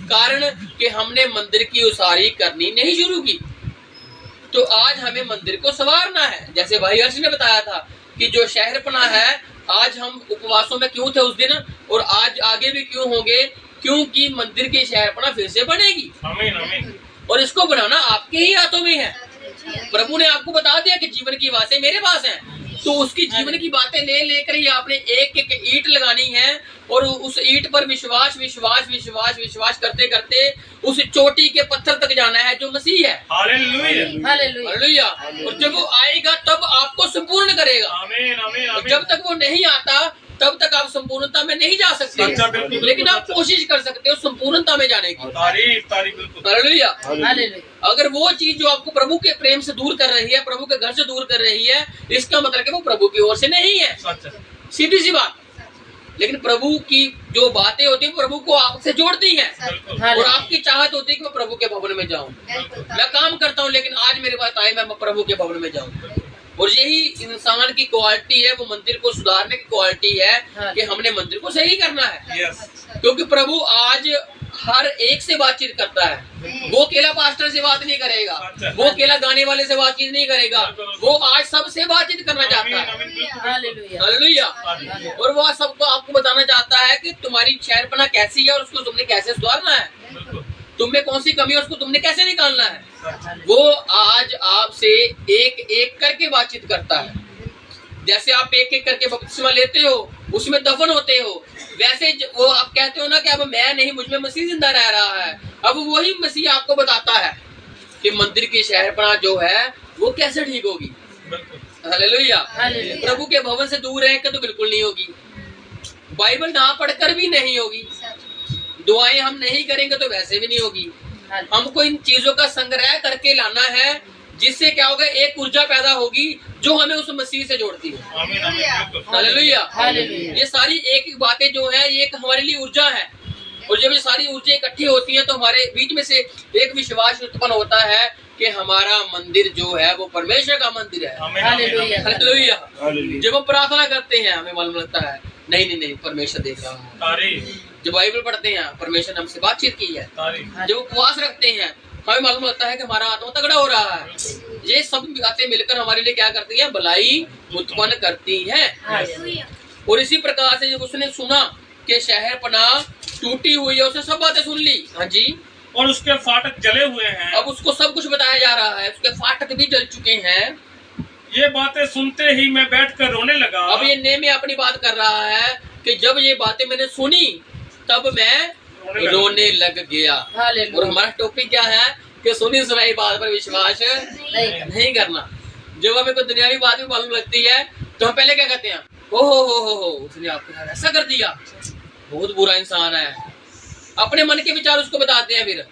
कारण कि हमने मंदिर की उसारी करनी नहीं शुरू की। तो आज हमें मंदिर को संवारना है। जैसे भाई हर्ष ने बताया था कि जो शहरपनाह है, आज हम उपवासों में क्यों थे उस दिन, और आज आगे भी क्यों होंगे, क्योंकि मंदिर की शहरपनाह फिर से बनेगी। आमीन आमीन। और इसको बनाना आपके ही हाथों में है। प्रभु ने आपको बता दिया कि जीवन की बातें मेरे पास हैं, तो उसकी जीवन की बातें ले लेकर ही आपने एक एक ईंट लगानी है, और उस ईंट पर विश्वास विश्वास विश्वास विश्वास करते करते उस चोटी के पत्थर तक जाना है जो मसीह है। हालेलुया। हालेलुया। हालेलुया। और जब वो आएगा तब आपको संपूर्ण करेगा। आमीन आमीन और आमीन। जब तक वो नहीं आता तब तक आप संपूर्णता में नहीं जा अच्छा, सकते, बिल्कुल, लेकिन आप बिल्कुल। कोशिश कर सकते हो संपूर्णता में जाने की। तारीफ तारीफ। बिल्कुल। हालेलुया। हालेलुया। अगर वो चीज जो आपको प्रभु के प्रेम से दूर कर रही है, प्रभु के घर से दूर कर रही है, इसका मतलब कि वो प्रभु की ओर से नहीं है। सच। सीधी सी बात। लेकिन प्रभु की जो बातें होती है प्रभु को आपसे जोड़ती हैं, बिल्कुल। और आपकी चाहत होती है कि मैं प्रभु के भवन में जाऊं। मैं काम करता हूं, लेकिन आज मेरे पास टाइम है मैं प्रभु के भवन में जाऊं। और यही इंसान की क्वालिटी है, वो मंदिर को सुधारने की क्वालिटी है कि हमने मंदिर को सही करना है। यस। क्योंकि प्रभु आज हर एक से बातचीत करता है। वो अकेला पास्टर से बात नहीं करेगा, वो अकेला गाने वाले से बातचीत नहीं करेगा, वो आज सबसे बातचीत करना चाहता है। हालेलुया। हालेलुया। और वो सबको आपको बताना चाहता है कि तुम्हारी शहरपनाह कैसी है और उसको तुमने कैसे सुधारना है, तुम में कौन सी कमी है उसको तुमने कैसे निकालना है। वो आज आपसे एक एक करके बातचीत करता है। जैसे आप एक एक करके बपतिस्मा लेते हो, उसमें दफन होते हो, वैसे वो आप कहते हो ना कि अब मैं नहीं, मुझ में मसीह जिंदा रह रहा है। अब वही मसीह आपको बताता है कि मंदिर की शहरपनाह जो है वो कैसे ठीक होगी। हालेलुया। प्रभु के भवन से दूर रहकर तो बिल्कुल नहीं होगी, बाइबल ना पढ़कर भी नहीं होगी, दुआएं हम नहीं करेंगे तो वैसे भी नहीं होगी। हमको इन चीजों का संग्रह करके लाना है, जिससे क्या होगा, एक ऊर्जा पैदा होगी जो हमें उस मसीह से जोड़ती है। हालेलुया। ये सारी एक एक बातें जो है ये एक हमारे लिए ऊर्जा है, और जब ये सारी ऊर्जा इकट्ठी होती है तो हमारे बीच में से एक विश्वास उत्पन्न होता है कि हमारा मंदिर जो है वो परमेश्वर का मंदिर है। हालेलुया। हालेलुया। जब हम प्रार्थना करते हैं हमें मालूम लगता है नहीं नहीं नहीं परमेश्वर देख रहा है। जब बाइबल पढ़ते हैं परमेश्वर ने हमसे बातचीत की है। जब उपवास रखते हैं हमें मालूम लगता है कि हमारा आत्मा तगड़ा हो रहा है। ये सब बातें मिलकर हमारे लिए क्या करती है, भलाई उत्पन्न करती है। और इसी प्रकार से जब उसने सुना कि शहरपनाह टूटी हुई है, उसने सब बातें सुन ली। हाँ जी। और उसके फाटक जले हुए हैं। अब उसको सब कुछ बताया जा रहा है, उसके फाटक भी जल चुके हैं। ये बातें सुनते ही मैं बैठकर रोने लगा। अब ये नेहमिया अपनी बात कर रहा है कि जब ये बातें मैंने सुनी तब मैं रोने लग गया। और हमारा टॉपिक क्या है कि सुनी सुनाई बात पर विश्वास नहीं करना। जब हमें कोई दुनियावी बात भी मालूम लगती है तो हम पहले क्या कहते हैं, हो, उसने आपके साथ ऐसा कर दिया, बहुत बुरा इंसान है। अपने मन के विचार उसको बताते हैं। फिर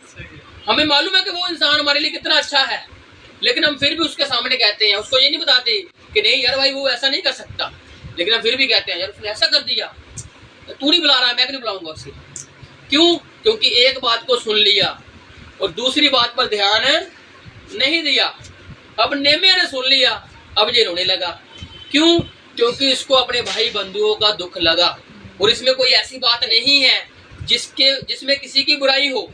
हमें मालूम है कि वो इंसान हमारे लिए कितना अच्छा है, लेकिन हम फिर भी उसके सामने कहते हैं, उसको ये नहीं बताते कि नहीं यार भाई वो ऐसा नहीं कर सकता, लेकिन हम फिर भी कहते हैं यार उसने ऐसा कर दिया, तू नहीं बुला रहा, मैं भी नहीं बुलाऊंगा उसे। क्यों? क्योंकि एक बात को सुन लिया और दूसरी बात पर ध्यान नहीं दिया। अब नेमिया ने सुन लिया, अब ये रोने लगा। क्यों? क्योंकि इसको अपने भाई बंधुओं का दुख लगा, और इसमें कोई ऐसी बात नहीं है जिसमें किसी की बुराई हो।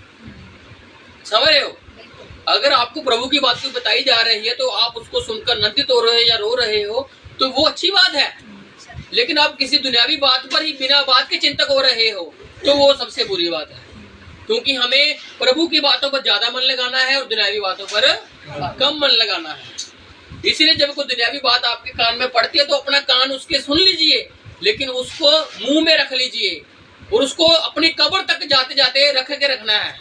समझ रहे हो? अगर आपको प्रभु की बात कोई बताई जा रही है तो आप उसको सुनकर नंदित हो रहे हो या रो रहे हो तो वो अच्छी बात है, लेकिन आप किसी दुनियावी बात पर ही बिना बात के चिंतक हो रहे हो तो वो सबसे बुरी बात है। क्योंकि हमें प्रभु की बातों पर ज्यादा मन लगाना है और दुनियावी बातों पर कम मन लगाना है। इसीलिए जब कोई दुनियावी बात आपके कान में पड़ती है तो अपना कान उसके सुन लीजिए, लेकिन उसको मुंह में रख लीजिए और उसको अपनी कब्र तक जाते जाते रख के रखना है,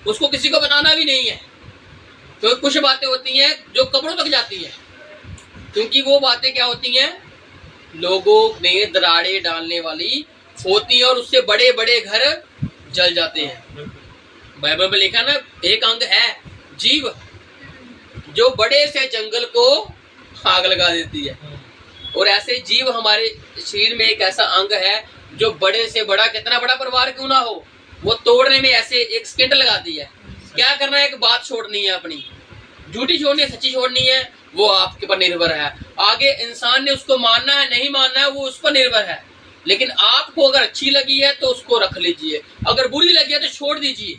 उसको किसी को बताना भी नहीं है। तो कुछ बातें होती हैं जो कब्रों तक जाती है, क्योंकि वो बातें क्या होती हैं, लोगों में दरारें डालने वाली होती है और उससे बड़े बड़े घर जल जाते हैं। बाइबल में लिखा ना, एक अंग है जीव जो बड़े से जंगल को आग लगा देती है, और ऐसे जीव हमारे शरीर में एक ऐसा अंग है जो बड़े से बड़ा, कितना बड़ा परिवार क्यों ना हो, वो तोड़ने में ऐसे एक सेकंड लगाती है। क्या करना है, एक बात छोड़नी है अपनी, झूठी छोड़नी है, सच्ची छोड़नी है, वो आपके पर निर्भर है। आगे इंसान ने उसको मानना है नहीं मानना है वो उस पर निर्भर है, लेकिन आपको अगर अच्छी लगी है तो उसको रख लीजिए, अगर बुरी लगी है तो छोड़ दीजिए।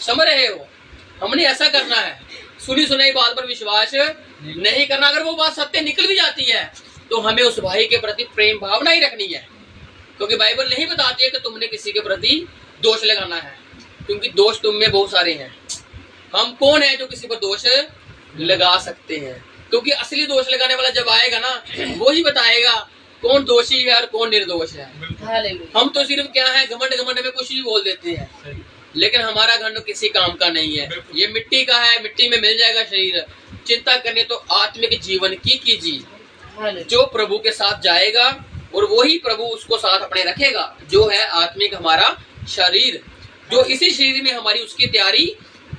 समझ रहे हो? हमने ऐसा करना है, सुनी सुनाई बात पर विश्वास नहीं करना। अगर वो बात सत्य निकल भी जाती है तो हमें उस भाई के प्रति प्रेम भावना ही रखनी है, क्योंकि बाइबल नहीं बताती है कि तुमने किसी के प्रति दोष लगाना है, क्योंकि दोष तुम में बहुत सारे हैं। हम कौन है जो किसी पर दोष लगा सकते हैं? क्योंकि असली दोष लगाने वाला जब आएगा ना, वो ही बताएगा कौन दोषी है और कौन निर्दोष है। हम तो सिर्फ क्या है, घमंड घमंड में कुछ भी बोल देते हैं, लेकिन हमारा घमंड किसी काम का नहीं है। ये मिट्टी का है, मिट्टी में मिल जाएगा शरीर। चिंता करने तो आत्मिक जीवन की कीजिए, जो प्रभु के साथ जाएगा और वही प्रभु उसको साथ अपने रखेगा, जो है आत्मिक हमारा शरीर, जो इसी शरीर में हमारी उसकी तैयारी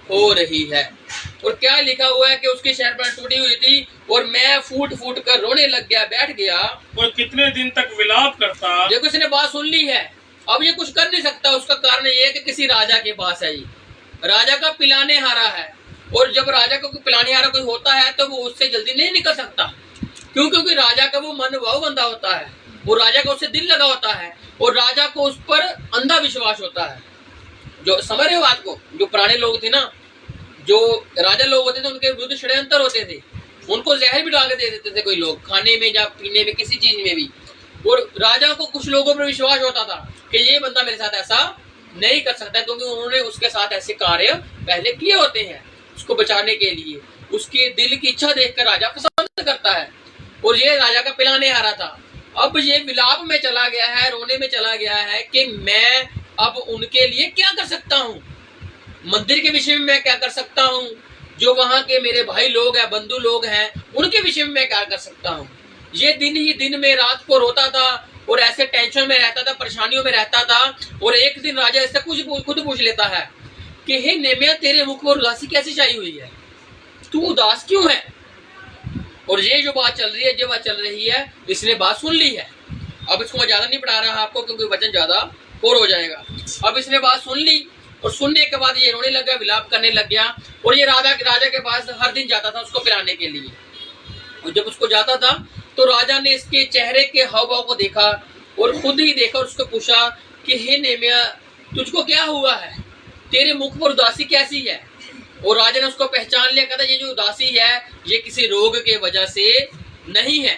हो रही है। और क्या लिखा हुआ है कि उसकी शहरपनाह टूटी हुई थी और मैं फूट फूट कर रोने लग गया, बैठ गया और कितने दिन तक विलाप करता। देखो इसने बात सुन ली है, अब ये कुछ कर नहीं सकता। उसका कारण ये है कि किसी राजा के पास है, राजा का पिलाने हारा है, और जब राजा को पिलाने हारा कोई होता है तो वो उससे जल्दी नहीं निकल सकता। क्यों? क्योंकि राजा का वो मन भाव बंधा होता है, वो राजा का उससे दिल लगा होता है, और राजा को उस पर अंधा विश्वास होता है। जो समझ रहे हो बात को? जो पुराने लोग थे ना, जो राजा लोग होते थे, उनके विरुद्ध षड्यंत्र होते थे, उनको जहर भी डाल के दे देते थे कोई लोग, खाने में या पीने में, किसी चीज में भी। और राजा को कुछ लोगों पर विश्वास होता था कि ये बंदा मेरे साथ ऐसा नहीं कर सकता, क्योंकि उन्होंने उसके साथ ऐसे कार्य पहले किए होते हैं उसको बचाने के लिए। उसके दिल की इच्छा देखकर राजा पसंद करता है, और ये राजा का पिलाने हारा था। अब ये विलाप में चला गया है, रोने में चला गया है कि मैं अब उनके लिए क्या कर सकता हूँ, मंदिर के विषय में मैं क्या कर सकता हूँ, जो वहां के मेरे भाई लोग हैं, बंधु लोग हैं, उनके विषय में मैं क्या कर सकता हूँ। ये दिन ही दिन में रात को रोता था और ऐसे टेंशन में रहता था, परेशानियों में रहता था। और एक दिन राजा ऐसे खुद पूछ लेता है कि हे नेमिया, तेरे मुख पर उदासी कैसी छाई हुई है, तू उदास क्यों है? और ये जो बात चल रही है, जो बात चल रही है, इसने बात सुन ली है। अब इसको मैं ज्यादा नहीं पढ़ा रहा आपको, क्योंकि वचन ज्यादा और हो जाएगा। अब इसने बात सुन ली, और सुनने के बाद ये रोने लग गया, विलाप करने लग गया। और ये राजा के पास हर दिन जाता था उसको पिलाने के लिए। और जब उसको जाता था तो राजा ने इसके चेहरे के हाव भाव को देखा और खुद ही देखा और उसको पूछा कि हे नेमिया, तुझको क्या हुआ है, तेरे मुख पर उदासी कैसी है? और राजा ने उसको पहचान लिया, कहता ये जो उदासी है ये किसी रोग के वजह से नहीं है।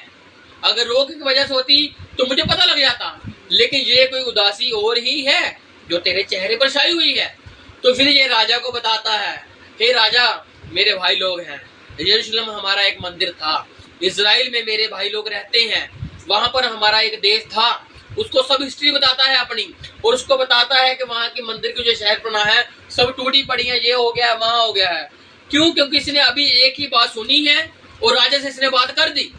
अगर रोग की वजह से होती तो मुझे पता लग जाता, लेकिन ये कोई उदासी और ही है जो तेरे चेहरे पर छाई हुई है। तो फिर ये राजा को बताता है, हे राजा, मेरे भाई लोग हैं, यरूशलेम हमारा एक मंदिर था, इजराइल में मेरे भाई लोग रहते हैं, वहां पर हमारा एक देश था। उसको सब हिस्ट्री बताता है अपनी, और उसको बताता है कि वहां की मंदिर की जो शहरपनाह है सब टूटी पड़ी है, ये हो गया, वहां हो गया है। क्यों? क्योंकि इसने अभी एक ही बात सुनी है और राजा से इसने बात कर दी,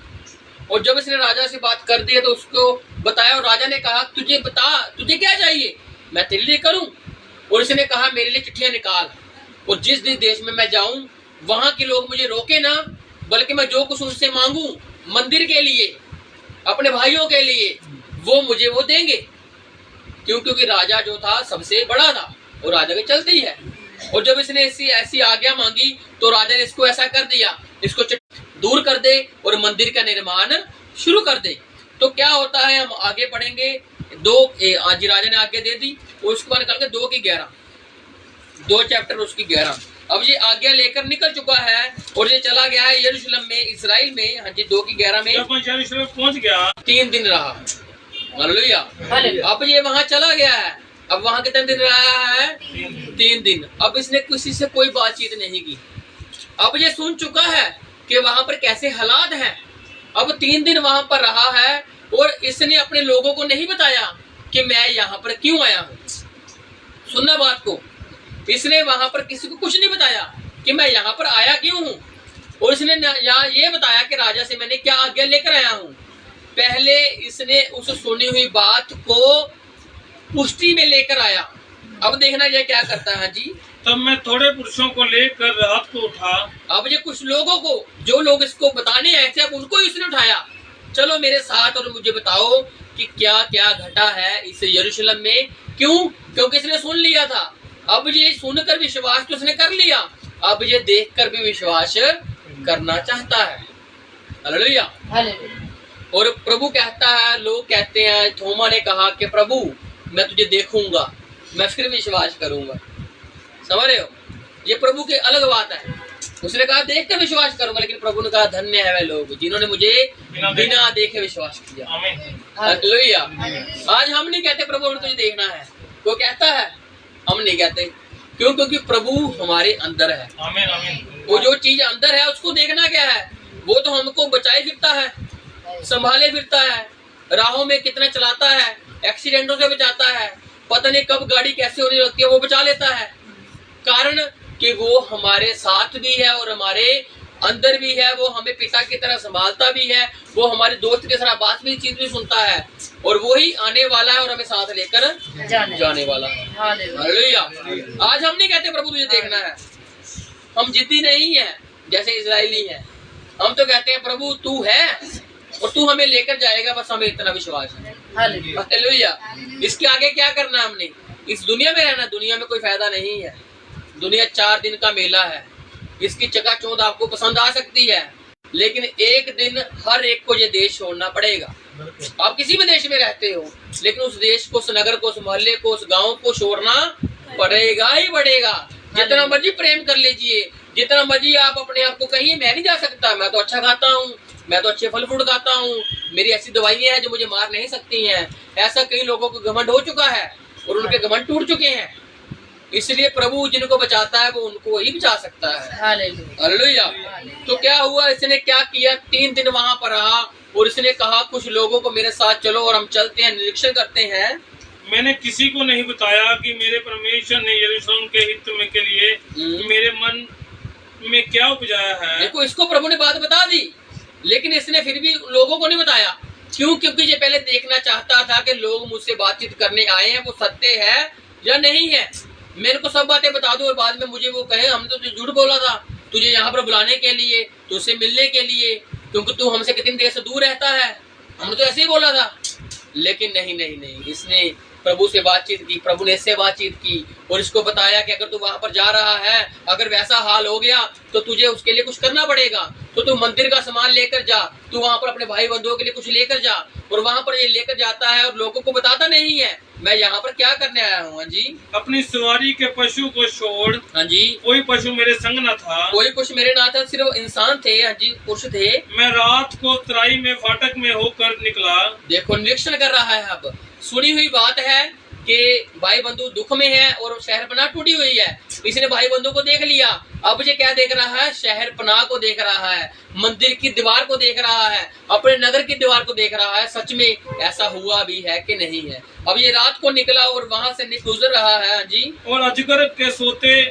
और जब इसने राजा से बात कर दी तो उसको बताया, और राजा ने कहा तुझे बता तुझे क्या चाहिए, मैं तेरे लिए करूं। और इसने कहा मेरे लिए चिट्ठियां निकाल, और जिस देश में मैं जाऊं वहां के लोग मुझे रोके ना, बल्कि मैं जो कुछ उनसे मांगू मंदिर के लिए, अपने भाइयों के लिए, वो मुझे वो देंगे। क्योंकि राजा जो था सबसे बड़ा था और राजा के चलते ही है। और जब इसने ऐसी आज्ञा मांगी तो राजा ने इसको ऐसा कर दिया, इसको दूर कर दे और मंदिर का निर्माण शुरू कर दे। तो क्या होता है, हम आगे पढ़ेंगे। आज राजा ने आज्ञा दे दी, और उसके बाद निकल के 2 की 11, 2 चैप्टर उसकी 11। अब ये आज्ञा लेकर निकल चुका है और ये चला गया है यरूशलेम में, इसराइल में। हाँ जी, 2 की 11 में जब यरूशलेम पहुंच गया 3 दिन रहा। हालेलुया। अब ये वहां चला गया है, अब वहां कितने दिन रहा है? 3 दिन। अब इसने किसी से कोई बातचीत नहीं की। अब ये सुन चुका है कि वहां पर कैसे हालात हैं। अब 3 दिन वहां पर रहा है और इसने अपने लोगों को नहीं बताया कि मैं यहाँ पर क्यों आया हूँ। सुनना बात को, इसने वहां पर किसी को कुछ नहीं बताया कि मैं यहाँ पर आया क्यों हूँ। और इसने यहाँ ये बताया कि राजा से मैंने क्या आज्ञा लेकर आया हूँ। पहले इसने उस सुनी हुई बात को पुष्टि में लेकर आया। अब देखना ये क्या करता है जी। तब मैं थोड़े पुरुषों को लेकर रात को उठा। अब ये कुछ लोगों को, जो लोग इसको बताने आए थे, अब उनको इसने उठाया, चलो मेरे साथ और मुझे बताओ कि क्या क्या घटा है इस यरूशलेम में। क्यों? क्योंकि इसने सुन लिया था। अब ये सुनकर विश्वास तो इसने कर लिया, अब ये देखकर भी विश्वास करना चाहता है। हालेलुया। और प्रभु कहता है, लोग कहते हैं, थोमा ने कहा कि प्रभु मैं तुझे देखूंगा, मैं फिर विश्वास करूंगा। समझ रहे हो, ये प्रभु की अलग बात है। उसने कहा देख कर विश्वास करूंगा, लेकिन प्रभु ने कहा धन्य है वे लोग जिन्होंने मुझे बिना देखे विश्वास किया। हालेलुया। आज हम नहीं कहते प्रभु हमें तुझे देखना है, वो कहता है, हम नहीं कहते। क्यों? क्योंकि प्रभु हमारे अंदर है। वो जो चीज अंदर है उसको देखना क्या है, वो तो हमको बचाए फिरता है, संभाले फिरता है, राहों में कितना चलाता है, एक्सीडेंटों से बचाता है, पता नहीं कब गाड़ी कैसे होने लगती है वो बचा लेता है। कारण कि वो हमारे साथ भी है और हमारे अंदर भी है, वो हमें पिता की तरह संभालता भी है, वो हमारे दोस्त के साथ बात भी चीज भी सुनता है, और वो ही आने वाला है और हमें साथ लेकर जाने वाला है। हालेलुया। आज हम नहीं कहते प्रभु तुझे देखना है, हम जिद्दी नहीं है जैसे इजरायली है। हम तो कहते हैं प्रभु तू है और तू हमें लेकर जाएगा, बस हमें इतना विश्वास है। हालेलुया। इसके आगे क्या करना, हमने इस दुनिया में रहना, दुनिया में कोई फायदा नहीं है। दुनिया 4 दिन का मेला है, इसकी चकाचौंध आपको पसंद आ सकती है, लेकिन एक दिन हर एक को ये देश छोड़ना पड़ेगा। आप किसी भी देश में रहते हो, लेकिन उस देश को, उस नगर को, उस मोहल्ले को, उस गांव को छोड़ना पड़ेगा ही पड़ेगा। जितना मर्जी प्रेम कर लीजिए, जितना मर्जी आप अपने आप को कहिए मैं नहीं जा सकता, मैं तो अच्छा खाता हूँ, मैं तो अच्छे फल फ्रूट खाता हूँ, मेरी ऐसी दवाइयाँ हैं जो मुझे मार नहीं सकती हैं। ऐसा कई लोगों को घमंड हो चुका है और उनके घमंड टूट चुके हैं। इसलिए प्रभु जिनको बचाता है वो उनको ही बचा सकता है। हालेलुया। तो क्या हुआ, इसने क्या किया, 3 दिन वहां पर रहा और इसने कहा कुछ लोगों को मेरे साथ चलो और हम चलते हैं, निरीक्षण करते हैं। मैंने किसी को नहीं बताया कि मेरे परमेश्वर ने यरूशलेम के हित में के लिए मेरे मन में क्या उपजाया है। देखो, इसको प्रभु ने बात बता दी, लेकिन इसने फिर भी लोगों को नहीं बताया। क्यों? क्योंकि ये पहले देखना चाहता था कि लोग मुझसे बातचीत करने आए हैं वो सत्य है या नहीं है। मेरे को सब बातें बता दो और बाद में मुझे वो कहे हमने तो तुझे झूठ बोला था, तुझे यहाँ पर बुलाने के लिए, तुझसे मिलने के लिए, क्योंकि तू हमसे कितनी देर से दूर रहता है, हमने तो ऐसे ही बोला था। लेकिन नहीं नहीं नहीं, इसने प्रभु से बातचीत की, प्रभु ने इससे बातचीत की और इसको बताया कि अगर तू वहां पर जा रहा है, अगर वैसा हाल हो गया तो तुझे उसके लिए कुछ करना पड़ेगा। तो तू मंदिर का सामान लेकर जा, तू वहां पर अपने भाई बंधुओं के लिए कुछ लेकर जा। और वहां पर ये लेकर जाता है और लोगों को बताता नहीं है मैं यहाँ पर क्या करने आया हूँ। हाँ जी। अपनी सवारी के पशु को छोड़। हाँ जी। कोई पशु मेरे संग न था, कोई कुछ मेरे ना था, सिर्फ इंसान थे। हाँ जी, पुरुष थे। मैं रात को तराई में फाटक में होकर निकला। देखो, निरीक्षण कर रहा है। अब सुनी हुई बात है कि भाई बंधु दुख में है और शहर पनाह टूटी हुई है। इसने भाई बंधु को देख लिया। अब ये क्या देख रहा है, शहर पनाह को देख रहा है, मंदिर की दीवार को देख रहा है, अपने नगर की दीवार को देख रहा है। सच में ऐसा हुआ भी है कि नहीं है। अब ये रात को निकला और वहां से गुजर रहा है जी। और अजगर के सोते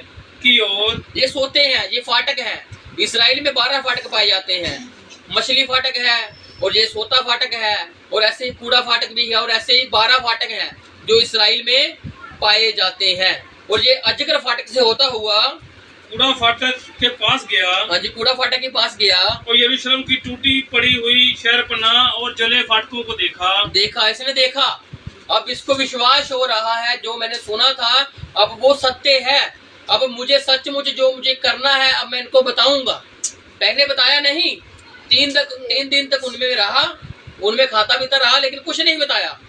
की ओर। ये सोते हैं, ये फाटक है। इसराइल में 12 फाटक पाए जाते हैं। मछली फाटक है, और ये सोता फाटक है, और ऐसे ही कूड़ा फाटक भी है, और ऐसे ही 12 फाटक हैं जो इसराइल में पाए जाते हैं। और ये अजगर फाटक से होता हुआ कूड़ा फाटक के पास गया। हाँ जी, कूड़ा फाटक के पास गया और यरूशलेम की टूटी पड़ी हुई शहरपनाह और जले फाटकों को देखा। इसने देखा। अब इसको विश्वास हो रहा है जो मैंने सुना था अब वो सत्य है। अब मुझे सचमुच जो मुझे करना है अब मैं इनको बताऊंगा। पहले बताया नहीं, 3 दिन तक उनमें रहा, उनमें खाता पीता रहा, लेकिन कुछ नहीं बताया।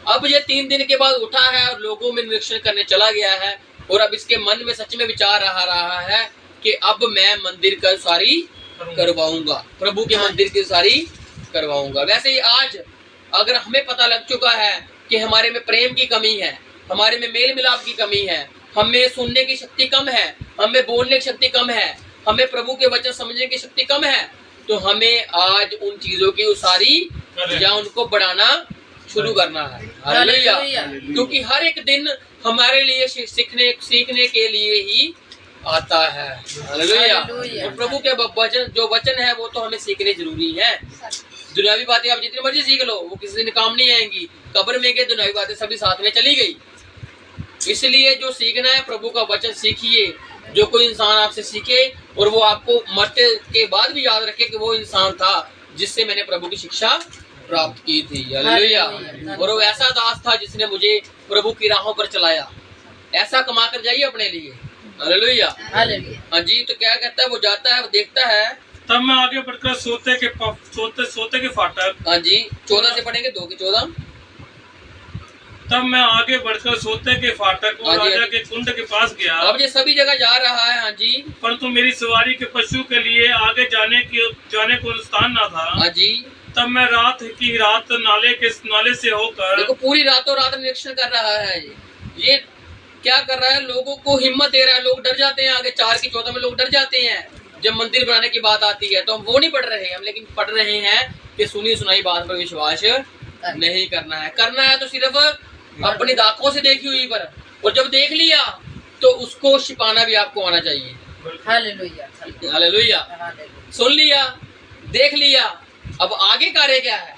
अब ये 3 दिन के बाद उठा है और लोगों में निरीक्षण करने चला गया है, और अब इसके मन में सच में विचार आ रहा है कि अब मैं मंदिर का सारी करवाऊंगा, प्रभु के मंदिर की सारी करवाऊंगा। वैसे ही आज अगर हमें पता लग चुका है कि हमारे में प्रेम की कमी है, हमारे में मेल मिलाप की कमी है, हमें सुनने की शक्ति कम है, हमें बोलने की शक्ति कम है, हमें प्रभु के वचन समझने की शक्ति कम है, तो हमें आज उन चीजों की उसारी या उनको बढ़ाना शुरू करना है। हालेलुया। क्योंकि हर एक दिन हमारे लिए सीखने के लिए ही आता है। हालेलुया। और प्रभु के वचन जो वचन है वो तो हमें सीखने जरूरी है। दुनियावी बातें आप जितनी मर्जी सीख लो वो किसी दिन काम नहीं आएंगी। कब्र में के दुनियावी बातें सभी साथ में चली गई। इसलिए जो सीखना है प्रभु का वचन सीखिए। जो कोई इंसान आपसे सीखे और वो आपको मरते के बाद भी याद रखे कि वो इंसान था जिससे मैंने प्रभु की शिक्षा प्राप्त की थी। हालेलुया। और वो ऐसा दास था जिसने मुझे प्रभु की राहों पर चलाया। ऐसा कमा कर जाइए अपने लिए। हालेलुया। हाँ जी। तो क्या कहता है, वो जाता है, वो देखता है। तब मैं आगे बढ़कर सोते के फाटक। हाँ जी, 14 से पढ़ेंगे, 2 की 14। तब मैं आगे बढ़कर सोते के फाटक और राजा के कुंड के पास गया। अब ये सभी जगह जा रहा है। हाँ जी। परंतु मेरी सवारी के पशु के लिए आगे जाने को स्थान न था। हाँ जी। तब मैं रात नाले से होकर, देखो पूरी रातों रात निरीक्षण कर रहा है। ये क्या कर रहा है, लोगों को हिम्मत दे रहा है। लोग डर जाते हैं। आगे 4 की 14 में लोग डर जाते हैं जब मंदिर बनाने की बात आती है। तो हम वो नहीं पढ़ रहे हैं हम, लेकिन पढ़ रहे हैं कि सुनी सुनाई बात पर विश्वास नहीं करना है। करना है तो सिर्फ अपनी आंखों से देखी हुई पर, और जब देख लिया तो उसको छिपाना भी आपको आना चाहिए। हालेलुया। हालेलुया। सुन लिया, देख लिया, अब आगे कार्य क्या है?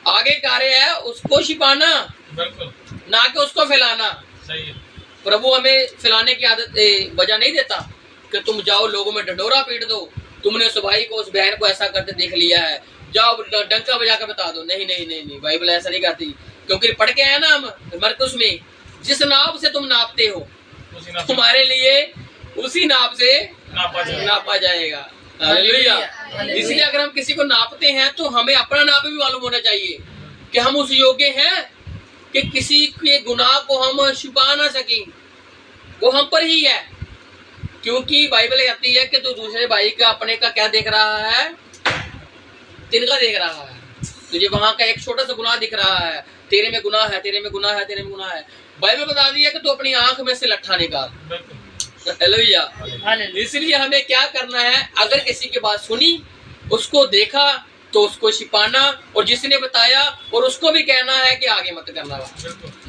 आगे कार्य है उसको छिपाना, ना कि उसको फैलाना। सही है। प्रभु हमें फैलाने की आदत वजह नहीं देता कि तुम जाओ लोगों में ढंडोरा पीट दो, तुमने उस भाई को उस बहन को ऐसा करते देख लिया है, जाओ डंका बजा कर बता दो। नहीं नहीं नहीं नहीं, बाइबल ऐसा नहीं कहती। क्योंकि पढ़ के आया ना हम मरकुस में, जिस नाप से तुम नापते हो तुम्हारे लिए उसी नाप से नापा जाएगा। हालेलुया। इसलिए अगर हम किसी को नापते हैं तो हमें अपना नाप भी मालूम होना चाहिए कि हम उस योग्य हैं कि किसी के गुनाह को हम छुपा ना सकें। वो हम पर ही है। क्योंकि बाइबल कहती है कि तू दूसरे भाई का अपने का क्या देख रहा है, तिनका देख रहा है। तुझे वहां का एक छोटा सा गुनाह दिख रहा है, तेरे में गुनाह है, तेरे में गुनाह है, तेरे में गुनाह है। बाइबल बता दी है कि तू अपनी आंख में से लट्ठा निकाल। हालेलुया। इसलिए हमें क्या करना है, अगर किसी की बात सुनी, उसको देखा तो उसको छिपाना, और जिसने बताया और उसको भी कहना है कि आगे मत करना।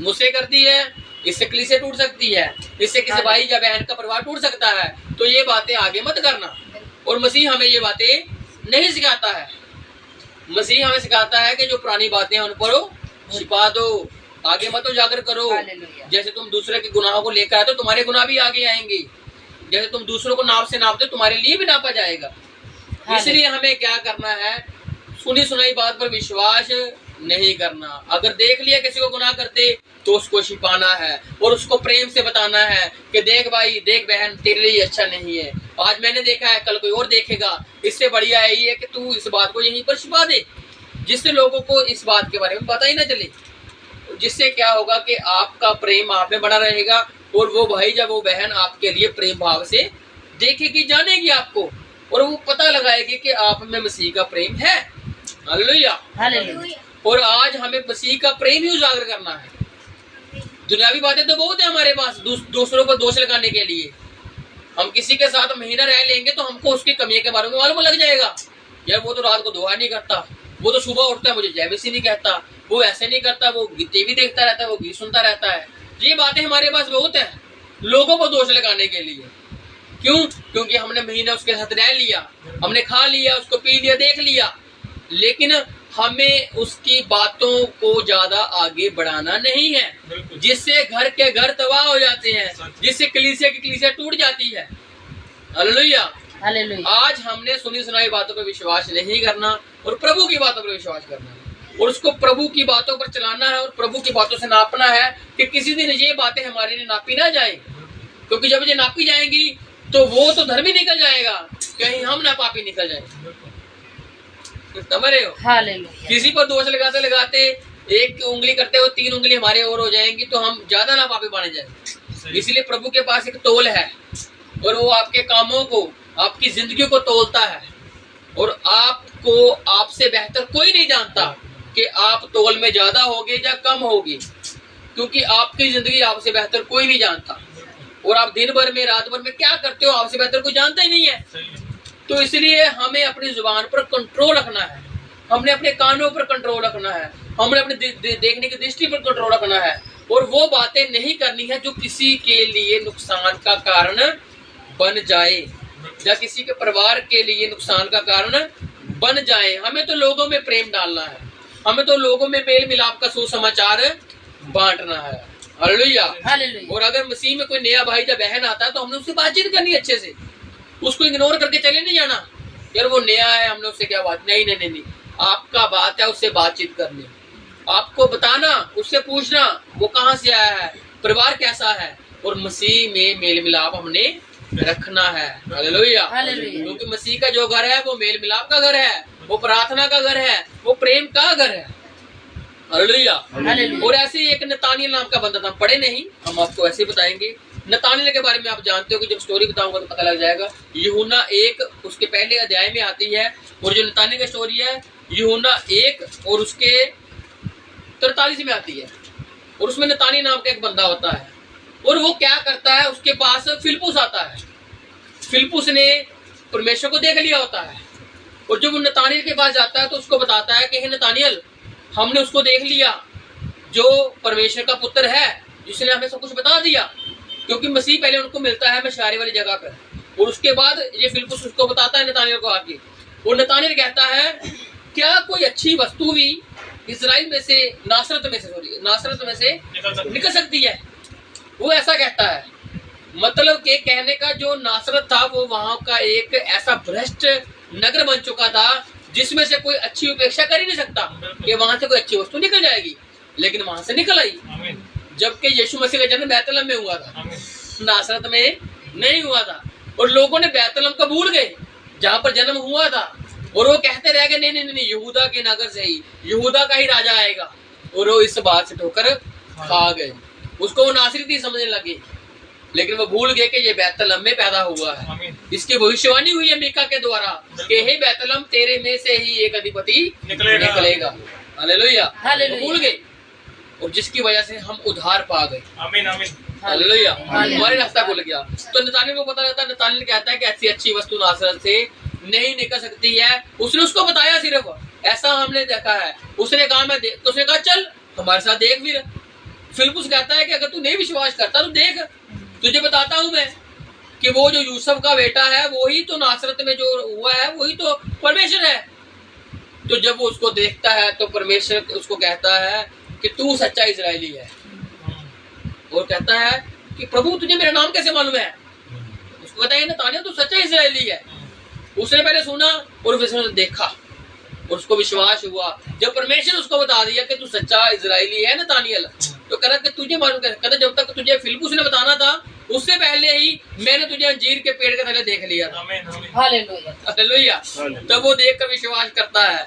मुझसे करती है, इससे कलीसिया टूट सकती है, इससे किसी भाई या बहन का परिवार टूट सकता है। तो ये बातें आगे मत करना। और मसीह हमें ये बातें नहीं सिखाता है। मसीह हमें सिखाता है कि जो पुरानी बातें हैं उन पर छिपा दो, आगे मत उजागर करो। जैसे तुम दूसरे के गुनाहों को लेकर आए तो तुम्हारे गुनाह भी आगे आएंगे। जैसे तुम दूसरों को नाप से नापते तुम्हारे लिए भी नापा जाएगा। इसलिए हमें क्या करना है, सुनी सुनाई बात पर विश्वास नहीं करना। अगर देख लिया किसी को गुनाह करते तो उसको छिपाना है और उसको प्रेम से बताना है कि देख भाई, देख बहन, तेरे लिए अच्छा नहीं है। आज मैंने देखा है, कल कोई और देखेगा। इससे बढ़िया यही है कि तू इस बात को यहीं पर छिपा दे, जिससे लोगों को इस बात के बारे में पता ही ना चले। जिससे क्या होगा कि आपका प्रेम आप में बना रहेगा, और वो भाई या वो बहन आपके लिए प्रेम भाव से देखेगी, जानेगी आपको, और वो पता लगाएगी कि आप में मसीह का प्रेम है। हालेलुया। और आज हमें मसीह का प्रेम ही उजागर करना है। दुनियावी बातें तो बहुत है हमारे पास दूसरों पर दोष लगाने के लिए। हम किसी के साथ महीना रह लेंगे तो हमको उसकी कमियों के बारे में मालूम लग जाएगा। यार वो तो रात को दुआ नहीं करता, वो तो सुबह उठता है मुझे जय मसीह नहीं कहता, वो ऐसे नहीं करता, वो टीवी देखता रहता है, वो गीत सुनता रहता है। ये बातें हमारे पास बहुत है लोगों को दोष लगाने के लिए। क्यों? क्योंकि हमने महीना उसके साथ रह लिया, हमने खा लिया, उसको पी लिया, देख लिया, लेकिन हमें उसकी बातों को ज्यादा आगे बढ़ाना नहीं है, बिल्कुल। जिससे घर के घर तबाह हो जाते हैं, जिससे कलीसिया की कलीसिया टूट जाती है। हालेलुया। हालेलुया। आज हमने सुनी सुनाई बातों पर विश्वास नहीं करना और प्रभु की बातों पर विश्वास करना है, और उसको प्रभु की बातों पर चलाना है और प्रभु की बातों से नापना है कि किसी दिन ये बातें हमारे लिए नापी ना जाए, क्योंकि जब ये नापी जाएंगी तो वो तो धर्मी निकल जाएगा, कहीं हम ना पापी निकल जाए। समझ रहे हो? हालेलुया। किसी पर दोष लगाते लगाते एक उंगली करते हुए 3 उंगली हमारे और हो जाएंगी तो हम ज्यादा ना पापी बने जाएंगे। इसलिए प्रभु के पास एक तोल है और वो आपके कामों को, आपकी जिंदगी को तोलता है, और आपको आपसे बेहतर कोई नहीं जानता कि आप तोल में ज्यादा होगे या कम होगे, क्योंकि आपकी जिंदगी आपसे बेहतर कोई नहीं जानता, और आप दिन भर में रात भर में क्या करते हो आपसे बेहतर कोई जानता ही नहीं है। तो इसलिए हमें अपनी जुबान पर कंट्रोल रखना है, हमने अपने कानों पर कंट्रोल रखना है, हमने अपने देखने की दृष्टि पर कंट्रोल रखना है, और वो बातें नहीं करनी है जो किसी के लिए नुकसान का कारण बन जाए या किसी के परिवार के लिए नुकसान का कारण बन जाए। हमें तो लोगों में प्रेम डालना है, हमें तो लोगों में मेल मिलाप का सुसमाचार बांटना है। हालेलुया। हालेलुया। और अगर मसीह में कोई नया भाई या बहन आता है तो हमने उससे बातचीत करनी अच्छे से, उसको इग्नोर करके चले नहीं जाना, यार वो नया है हमने उससे क्या बात, नहीं नहीं नहीं नहीं, आपका बात है उससे बातचीत करनी, आपको बताना, उससे पूछना वो कहाँ से आया है, परिवार कैसा है, और मसीह में मेल मिलाप हमने रखना है। हालेलुया। हालेलुया। क्योंकि मसीह का जो घर है वो मेल मिलाप का घर है, वो प्रार्थना का घर है, वो प्रेम का घर है। हालेलुया। हालेलुया। और ऐसे ही एक नतानियल नाम का बंदा था, हम पढ़े नहीं, हम आपको ऐसे बताएंगे। नतानियल के बारे में आप जानते हो कि जब स्टोरी बताऊंगा तो पता लग जाएगा। यूहन्ना 1 उसके पहले अध्याय में आती है, और जो नतानियल की स्टोरी है यूहन्ना 1 और उसके 43 में आती है, और उसमें नतानियल नाम का एक बंदा होता है, और वो क्या करता है, उसके पास फिलिप्पुस आता है। फिलिप्पुस ने परमेश्वर को देख लिया होता है, और जब वो नतानियल के पास जाता है तो उसको बताता है कि हे नतानियल, हमने उसको देख लिया जो परमेश्वर का पुत्र है, जिसने हमें सब कुछ बता दिया। क्योंकि मसीह पहले उनको मिलता है मशारे वाली जगह पर, और उसके बाद ये फिलिप्पुस उसको बताता है नतानियल को आके, और नतानियल कहता है क्या कोई अच्छी वस्तु भी इस्राएल में से नासरत में से निकल सकती है? वो ऐसा कहता है, मतलब के कहने का जो नासरत था वो वहां का एक ऐसा भ्रष्ट नगर बन चुका था जिसमें से कोई अच्छी उपेक्षा कर ही नहीं सकता कि वहां से कोई अच्छी वस्तु निकल जाएगी, लेकिन वहां से निकल आई। जबकि यीशु मसीह का जन्म बैतलहम में हुआ था, नासरत में नहीं हुआ था, और लोगों ने बैतलहम को भूल गए जहां पर जन्म हुआ था, और वो कहते रह गए नहीं नहीं नहीं, यहूदा के नगर से ही यहूदा का ही राजा आएगा, और वो इस बात से ठोकर खा गए। उसको वो नासरी समझने लगे, लेकिन वो भूल गए कि ये बैतलहम में पैदा हुआ है। इसकी भविष्यवाणी हुई है मीका के द्वारा कि हे बैतलहम, तेरे में से ही एक अधिपति निकलेगा। हालेलुया। हालेलुया। भूल गए, और जिसकी वजह से हम उद्धार पा गए। आमीन आमीन। हालेलुया। हमारे रास्ता खुल गया। तो नतानियल को पता रहता है, नतानियल कहता है कि ऐसी अच्छी वस्तु नासरत से नहीं निकल सकती है। उसने उसको बताया सिर्फ, ऐसा हमने देखा है। उसने कहा मैं देख, तो उसने कहा चल हमारे साथ देख। फिर फिलिप्पुस कहता है कि अगर तू नहीं विश्वास करता तो देख, तुझे बताता हूं मैं कि वो जो यूसुफ का बेटा है वही तो नासरत में जो हुआ है वही तो परमेश्वर है। तो जब वो उसको देखता है तो परमेश्वर उसको कहता है कि तू सच्चा इजरायली है, और कहता है कि प्रभु तुझे मेरा नाम कैसे मालूम है? उसको कहता है नतानियल तू सच्चा इजरायली है। उसने पहले सुना और फिर उसने देखा और उसको विश्वास हुआ। जब परमेश्वर उसको बता दिया कि तू सच्चा इजरायली है नतानियल, तो कह रहा कि तुझे मालूम कहता जब तक तुझे फिलिप्पुस ने बताना था उससे पहले ही मैंने तुझे अंजीर के पेड़ के तले देख लिया था। हालेलुया। हालेलुया। तब वो देख कर विश्वास करता है।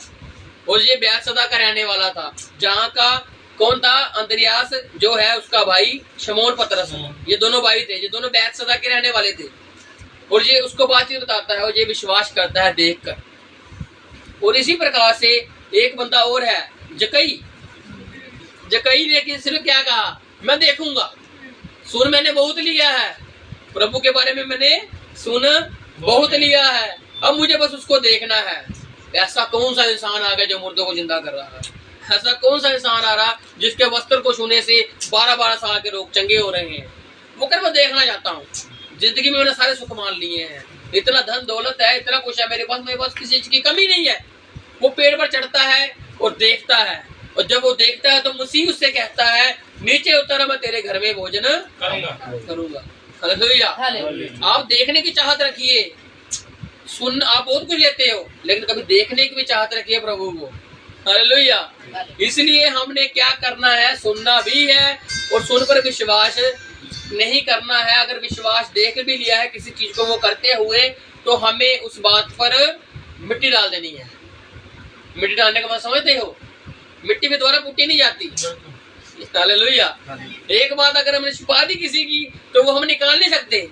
और ये बैतसैदा का रहने वाला था, जहाँ का कौन था? अंद्रियास जो है उसका भाई, शमौन पतरस, ये दोनों भाई थे, ये दोनों बैतसैदा के रहने वाले थे। और ये उसको बातचीत बताता है और ये विश्वास करता है देख कर। और इसी प्रकार से एक बंदा और है, जकई ने सिर्फ क्या कहा? मैं देखूंगा, सुन मैंने बहुत लिया है, प्रभु के बारे में मैंने सुन बहुत लिया है, अब मुझे बस उसको देखना है। ऐसा कौन सा इंसान आ गया जो मुर्दों को जिंदा कर रहा है? ऐसा कौन सा इंसान आ रहा जिसके वस्त्र को छूने से 12-12 साल के लोग चंगे हो रहे हैं? वो कर मैं देखना चाहता हूँ। जिंदगी में मैंने सारे सुख मान लिए हैं, इतना धन दौलत है, इतना कुछ है मेरे पास, मेरे पास किसी चीज की कमी नहीं है। वो पेड़ पर चढ़ता है और देखता है, और जब वो देखता है तो मसीह उससे कहता है नीचे उतर, मैं तेरे घर में भोजन करूंगा। हालेलुया। आप देखने की चाहत रखिए, सुन आप बहुत कुछ लेते हो, लेकिन कभी देखने की भी चाहत रखिए प्रभु को। हालेलुया। इसलिए हमने क्या करना है, सुनना भी है और सुनकर विश्वास नहीं करना है। अगर विश्वास देख भी लिया है किसी चीज को वो करते हुए, तो हमें उस बात पर मिट्टी डाल देनी है। मिट्टी डालने का मतलब समझते हो, मिट्टी में दोबारा पुट्टी नहीं जाती। हालेलुया। एक बात अगर हमने छुपा दी किसी की, तो वो हम निकाल नहीं सकते,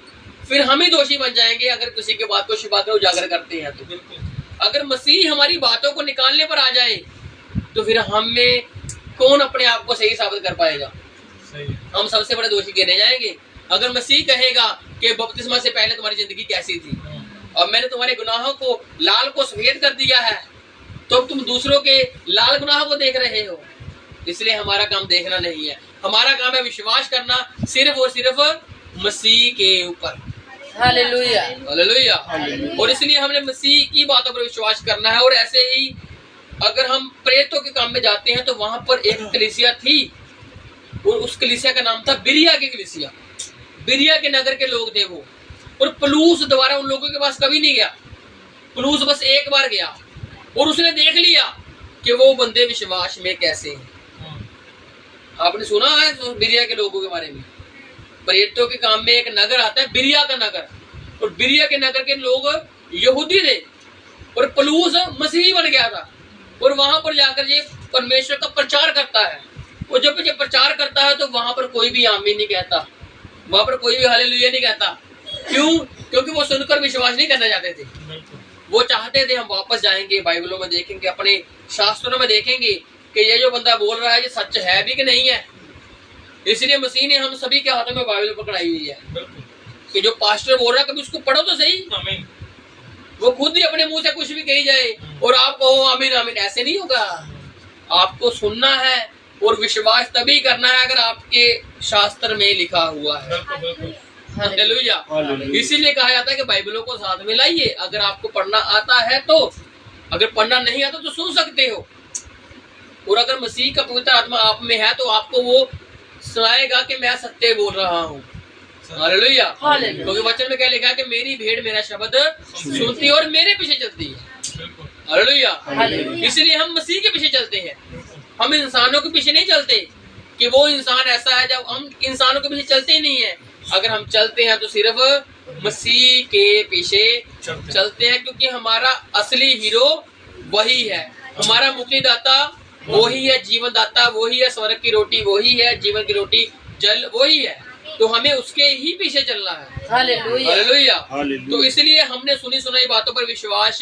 फिर हम ही दोषी बन जाएंगे अगर किसी की बात को छुपा कर उजागर करते हैं तो। अगर मसीह हमारी बातों को निकालने पर आ जाए, तो फिर हमें कौन अपने आप को सही साबित कर पाएगा? हम सबसे बड़े दोषी गिने जाएंगे। अगर मसीह कहेगा कि बपतिस्मा से पहले तुम्हारी जिंदगी कैसी थी और मैंने तुम्हारे गुनाहों को लाल को सफेद कर दिया है, तो तुम दूसरों के लाल गुनाहों को देख रहे हो। इसलिए हमारा काम देखना नहीं है, हमारा काम है विश्वास करना सिर्फ और सिर्फ मसीह के ऊपर। हालेलुया। हालेलुया। और इसलिए हमने मसीह की बातों पर विश्वास करना है। और ऐसे ही अगर हम प्रेरितों के काम में जाते हैं, तो वहां पर एक कलीसिया थी और उस कलीसिया का नाम था बिरिया की कलीसिया। बिरिया के नगर के लोग थे वो, और पलूस दोबारा उन लोगों के पास कभी नहीं गया। पलूस बस एक बार गया और उसने देख लिया कि वो बंदे विश्वास में कैसे हैं। आपने सुना है बिरिया के लोगों के बारे में? प्रेरितों के काम में एक नगर आता है बिरिया का नगर, और बिरिया के नगर के लोग यहूदी थे और पलूस मसीही बन गया था। और वहां पर जाकर ये परमेश्वर का प्रचार करता है, और जब ये प्रचार करता है तो वहां पर कोई भी आमीन नहीं कहता, वहां पर कोई भी हालेलुया नहीं कहता। क्यों? क्योंकि वो सुनकर विश्वास नहीं करना चाहते थे। वो चाहते थे हम वापस जाएंगे, बाइबलों में देखेंगे, अपने शास्त्रों में देखेंगे कि ये जो बंदा बोल रहा है ये सच है भी कि नहीं है। इसलिए मसीह ने हम सभी के हाथों में बाइबल पकड़ाई हुई है कि जो पास्टर बोल रहा है कभी उसको पढ़ो तो सही। वो खुद ही अपने मुंह से कुछ भी कही जाए और आप कहो आमीन आमीन, ऐसे नहीं होगा। आपको सुनना है और विश्वास तभी करना है अगर आपके शास्त्र में लिखा हुआ है। हालेलुया। इसीलिए कहा जाता है कि बाइबलों को साथ में लाइए। अगर आपको पढ़ना आता है तो, अगर पढ़ना नहीं आता तो सुन सकते हो। और अगर मसीह का पवित्र आत्मा आप में है तो आपको वो सुनाएगा कि मैं सत्य बोल रहा हूँ। हालेलुया। क्योंकि वचन में क्या लिखा है कि मेरी भेड़ मेरा शब्द सुनती है और मेरे पीछे चलती है। हालेलुया। इसलिए हम मसीह के पीछे चलते हैं, हम इंसानों के पीछे नहीं चलते कि वो इंसान ऐसा है। जब हम इंसानों के पीछे चलते ही नहीं है, अगर हम चलते हैं तो सिर्फ मसीह के पीछे चलते हैं, क्योंकि हमारा असली हीरो वही है। हमारा मुक्तिदाता वही है, जीवन दाता वही है, स्वर्ग की रोटी वही है, जीवन की रोटी जल वही है। तो हमें उसके ही पीछे चलना है। हालेलुया। तो इसलिए हमने सुनी सुनाई बातों पर विश्वास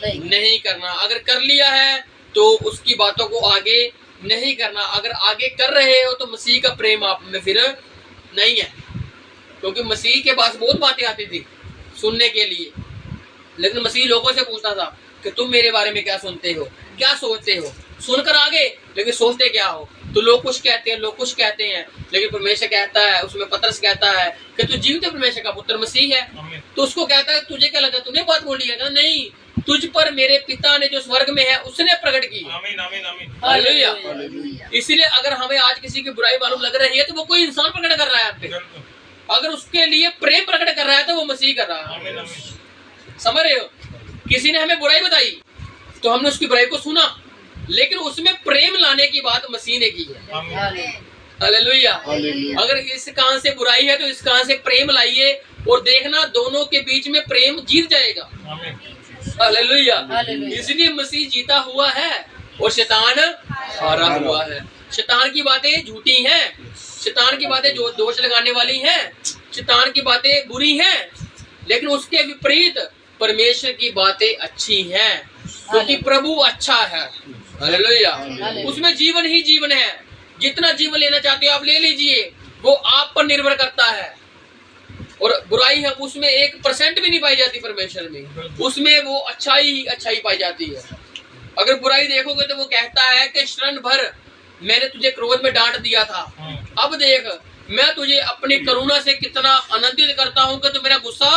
नहीं करना। अगर कर लिया है तो उसकी बातों को आगे नहीं करना। अगर आगे कर रहे हो तो मसीह का प्रेम आप में फिर नहीं है, क्योंकि मसीह के पास बहुत बातें आती थी सुनने के लिए, लेकिन मसीह लोगों से पूछता था कि तुम मेरे बारे में क्या सुनते हो, क्या सोचते हो। सुनकर आगे, लेकिन सोचते क्या हो? तो लोग कुछ कहते हैं, लोग कुछ कहते हैं, लेकिन परमेश्वर कहता है, उसमें पतरस कहता है कि तू जीवित परमेश्वर का पुत्र मसीह है। तो उसको कहता है तुझे क्या लगा, तूने बात बोली है? नहीं, तुझ पर मेरे पिता ने जो स्वर्ग में है उसने प्रकट की। हालेलुया। इसीलिए अगर हमें आज किसी की बुराई मालूम लग रही है तो वो कोई इंसान प्रकट कर रहा है आप पे। अगर उसके लिए प्रेम प्रकट कर रहा है तो वो मसीह कर रहा है। समझ रहे हो? किसी ने हमें बुराई बताई तो हमने उसकी बुराई को सुना, लेकिन उसमें प्रेम लाने की बात मसीह ने की है। हालेलुया। अगर इस कान से बुराई है तो इस कान से प्रेम लाइए और देखना दोनों के बीच में प्रेम जीत जाएगा। हालेलुया। इसलिए मसीह जीता हुआ है और शैतान हारा हुआ है। शैतान की बातें झूठी हैं, शैतान की बातें जो दोष लगाने वाली हैं, शैतान की बातें बुरी हैं, लेकिन उसके विपरीत परमेश्वर की बातें अच्छी हैं, क्योंकि प्रभु अच्छा है। हालेलुया। उसमें जीवन ही जीवन है। जितना जीवन लेना चाहते हो आप ले लीजिए, वो आप पर निर्भर करता है। और बुराई है उसमें 1% भी नहीं पाई जाती परमेश्वर में, उसमें वो अच्छाई ही अच्छाई पाई जाती है। अगर बुराई देखोगे तो वो कहता है कि क्षण भर मैंने तुझे क्रोध में डांट दिया था, अब देख मैं तुझे अपनी करुणा से कितना आनंदित करता हूँ कि तू मेरा गुस्सा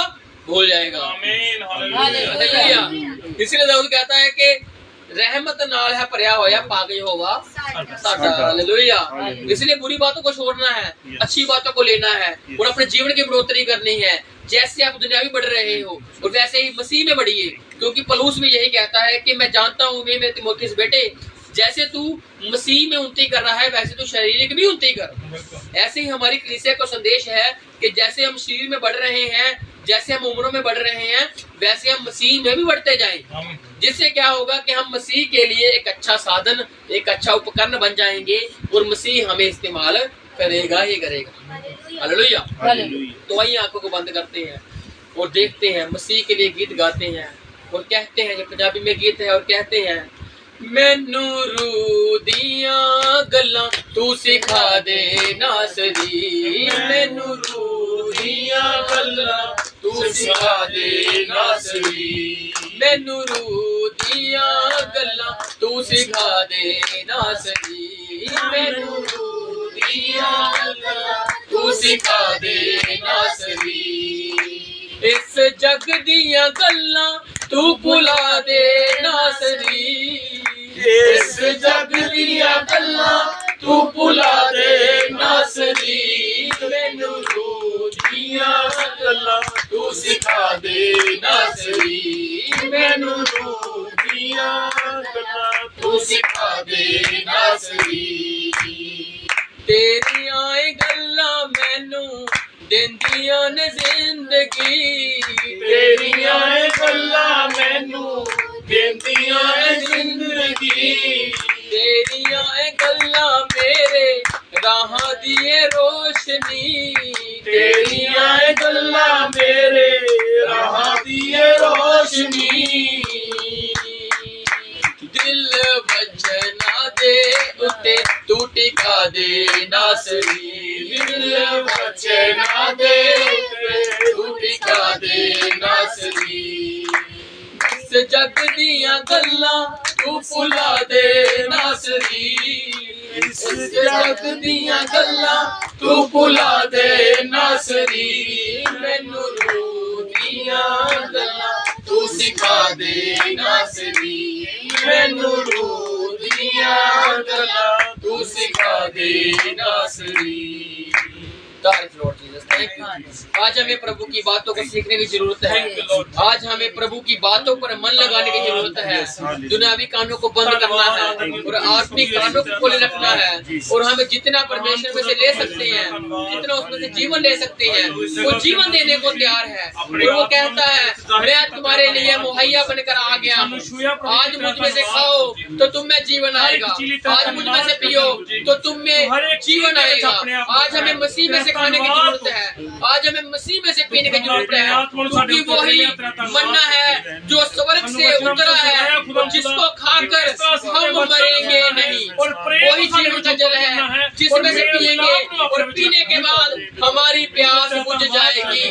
भूल जाएगा। हालेलुया। इसलिए दाऊद कहता है कि रहमत नाल है भरया होया पाक यहोवा साडा। हालेलुया। इसलिए बुरी बातों को छोड़ना है, अच्छी बातों को लेना है और अपने जीवन की बढ़ोतरी करनी है। जैसे आप दुनियावी बढ़ रहे हो और वैसे ही मसीह में बढ़िए, क्योंकि पौलुस में यही कहता है कि मैं जानता हूँ वे मेरे तीमुथियुस बेटे, जैसे तू मसीह में उन्नति कर रहा है वैसे तू शारीरिक भी उन्नति कर। ऐसे ही हमारी कलीसिया का संदेश है कि जैसे हम शरीर में बढ़ रहे हैं, जैसे हम उम्रों में बढ़ रहे हैं, वैसे हम मसीह में भी बढ़ते जाएं। जिससे क्या होगा कि हम मसीह के लिए एक अच्छा साधन, एक अच्छा उपकरण बन जाएंगे और मसीह हमें इस्तेमाल करेगा ही करेगा। हालेलुया। तो वही आंखों को बंद करते हैं और देखते हैं, मसीह के लिए गीत गाते हैं और कहते हैं, जो पंजाबी में गीत है, और कहते हैं, मैनू रू दिया गल्लां तू सिखा दे नासरी, मैनू रू दिया गल्लां तू सिखा दे नासरी, मैनू रू दिया गल्लां तू सिखा दे नासरी, मैनू रू दिया गल्लां तू सिखा दे नासरी, इस जग दिया गल्लां तू भुला दे नासरी, इस जग दिया गल्लां तू भुला दे नासरी, मैनू रू दिया गल्लां तू सिखा दे नासरी, मैनू रू दिया गल्लां तू सिखा दे नासरी, तेरियां ए गल्लां मैनू देंदियां ने जिंदगी, तेरियां ए गल्लां मैनू देंदियां ने जिंदगी, तेरियां ए गल्लां मेरे राहां दी ए रोशनी, तेरियां ए गल्लां मेरे राहां दी ए रोशनी, दिल वजना दे उते तू टिका दे नासरी, दिल वजना दे उते तू टिका दे नासरी, इस जग दियां गल्लां तू भुला दे नासरी, इस जग दियां गल्लां तू भुला दे नासरी, मैनू रू दियां गल्लां तू सिखा दे नासरी, मैनू रू दियां गल्लां तू सिखा दे नासरी। तारीफ लॉर्ड जीसस, थैंक यू। आज हमें प्रभु की बातों को सीखने की जरूरत है। आज हमें प्रभु की बातों पर मन लगाने की जरूरत है। दुनियावी कानों को बंद करना है और आत्मिक कानों को खोले रखना है, और हमें जितना परमेश्वर में से ले सकते हैं, जितना उसमें से जीवन ले सकते हैं, वो जीवन देने को तैयार है। और वो कहता है, मैं तुम्हारे लिए मुहैया बनकर आ गया हूँ, आज मुझ में से खाओ तो तुम में जीवन आएगा, आज मुझ में से पियो तो तुम में जीवन आएगा। आज हमें मसीह में से खाने की जरूरत है, आज हमें मसीह में से पीने की जरूरत है, क्योंकि वही मन्ना है जो स्वर्ग से उतरा है, जिसको खाकर हम मरेंगे नहीं। वही जीवन का जल है जिसमें से पिएंगे और पीने के बाद हमारी प्यास बुझ जाएगी,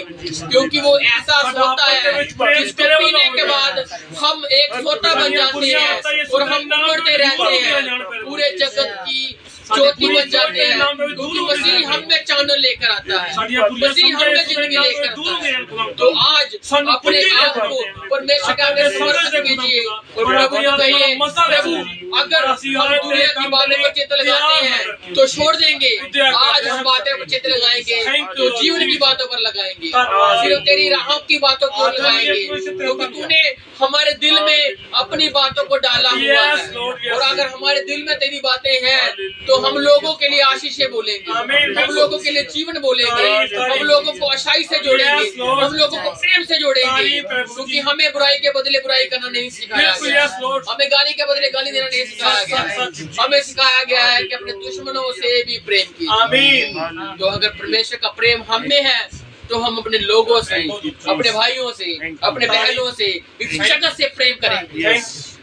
क्योंकि वो ऐसा सोता है जिसको पीने के बाद हम एक सोता बन जाते हैं और हम उमड़ते रहते हैं, पूरे जगत की ज्योति बन जाते हैं, क्योंकि मसीह हम में चानन लेकर आता है, मसीह हम में जिंदगी लेकर आता है। तो आज अपने आप को परमेश्वर के आगे समर्पित कीजिए और प्रभु को कहिए, प्रभु अगर हम दुनिया की बातों पर चित्त लगाते हैं तो छोड़ देंगे, आज हम बातें पर चित्त लगाएंगे तो जीवन की बातों पर लगाएंगे, सिर्फ तेरी राहों की बातों को लगाएंगे, क्योंकि तूने हमारे दिल में अपनी बातों को डाला हुआ है। और अगर हमारे दिल में तेरी बातें हैं तो हम लोगों के लिए आशीषें बोलेंगे, हम लोगों के लिए जीवन बोलेंगे, हम लोगों को अच्छाई से जोड़ेंगे, हम लोगों को प्रेम से जोड़ेंगे, क्योंकि हमें बुराई के बदले बुराई करना नहीं सिखाया गया, हमें गाली के बदले गाली देना नहीं सिखाया गया, हमें सिखाया गया है कि अपने दुश्मनों से भी प्रेम कीजिए। तो अगर परमेश्वर का प्रेम हम में है तो हम अपने लोगों से, अपने भाइयों से, अपने बहनों से, इस जगत से प्रेम करेंगे,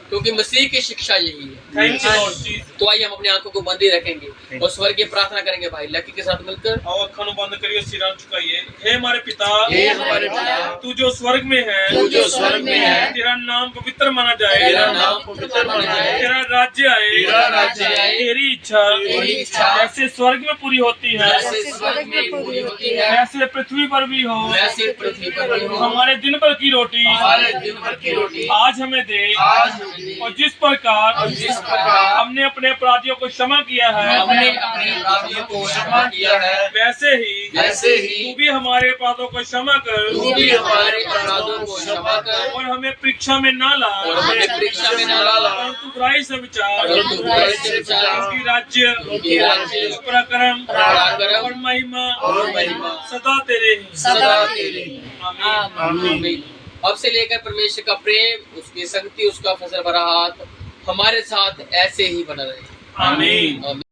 क्योंकि मसीह की शिक्षा यही है। Thank you Lord Jesus. तो आइए हम अपनी आंखों को बंद ही रखेंगे और स्वर्गीय प्रार्थना करेंगे भाई लकी के साथ मिलकर। आओ अखा बंद करिए, सिरा झुकाइए। हे हमारे पिता, हे हमारे पिता, तू जो स्वर्ग में है, तू जो स्वर्ग में है, तेरा नाम पवित्र माना जाए, तेरा नाम पवित्र माना जाए, तेरा राज्य आए, तेरा राज्य आए, तेरी इच्छा जैसे स्वर्ग में पूरी होती है जैसे स्वर्ग में पूरी होती है वैसे पृथ्वी पर भी हो। वैसे पृथ्वी पर भी हो। हमारे दिन भर की रोटी हमारे दिन भर की रोटी आज हमें दे, आज हमें दे। और जिस प्रकार हमने अपने अपराधियों को क्षमा किया है, हमने अपने अपराधियों को क्षमा किया है, वैसे वैसे ही तू भी हमारे अपराधों को क्षमा कर, तू भी हमारे अपराधों को क्षमा कर, और हमें परीक्षा में ना ला, और हमें परीक्षा में न ला, परंतु बुराई से बचा, परंतु बुराई से बचा। क्योंकि राज्य, क्योंकि राज्य, पराक्रम पराक्रम और महिमा सदा तेरे ही। सदा तेरे ही। आमीन। आमीन। अब से लेकर परमेश्वर का प्रेम, उसकी शक्ति, उसका फसल भरा हाथ हमारे साथ ऐसे ही बना रहे। आमीन। आमीन।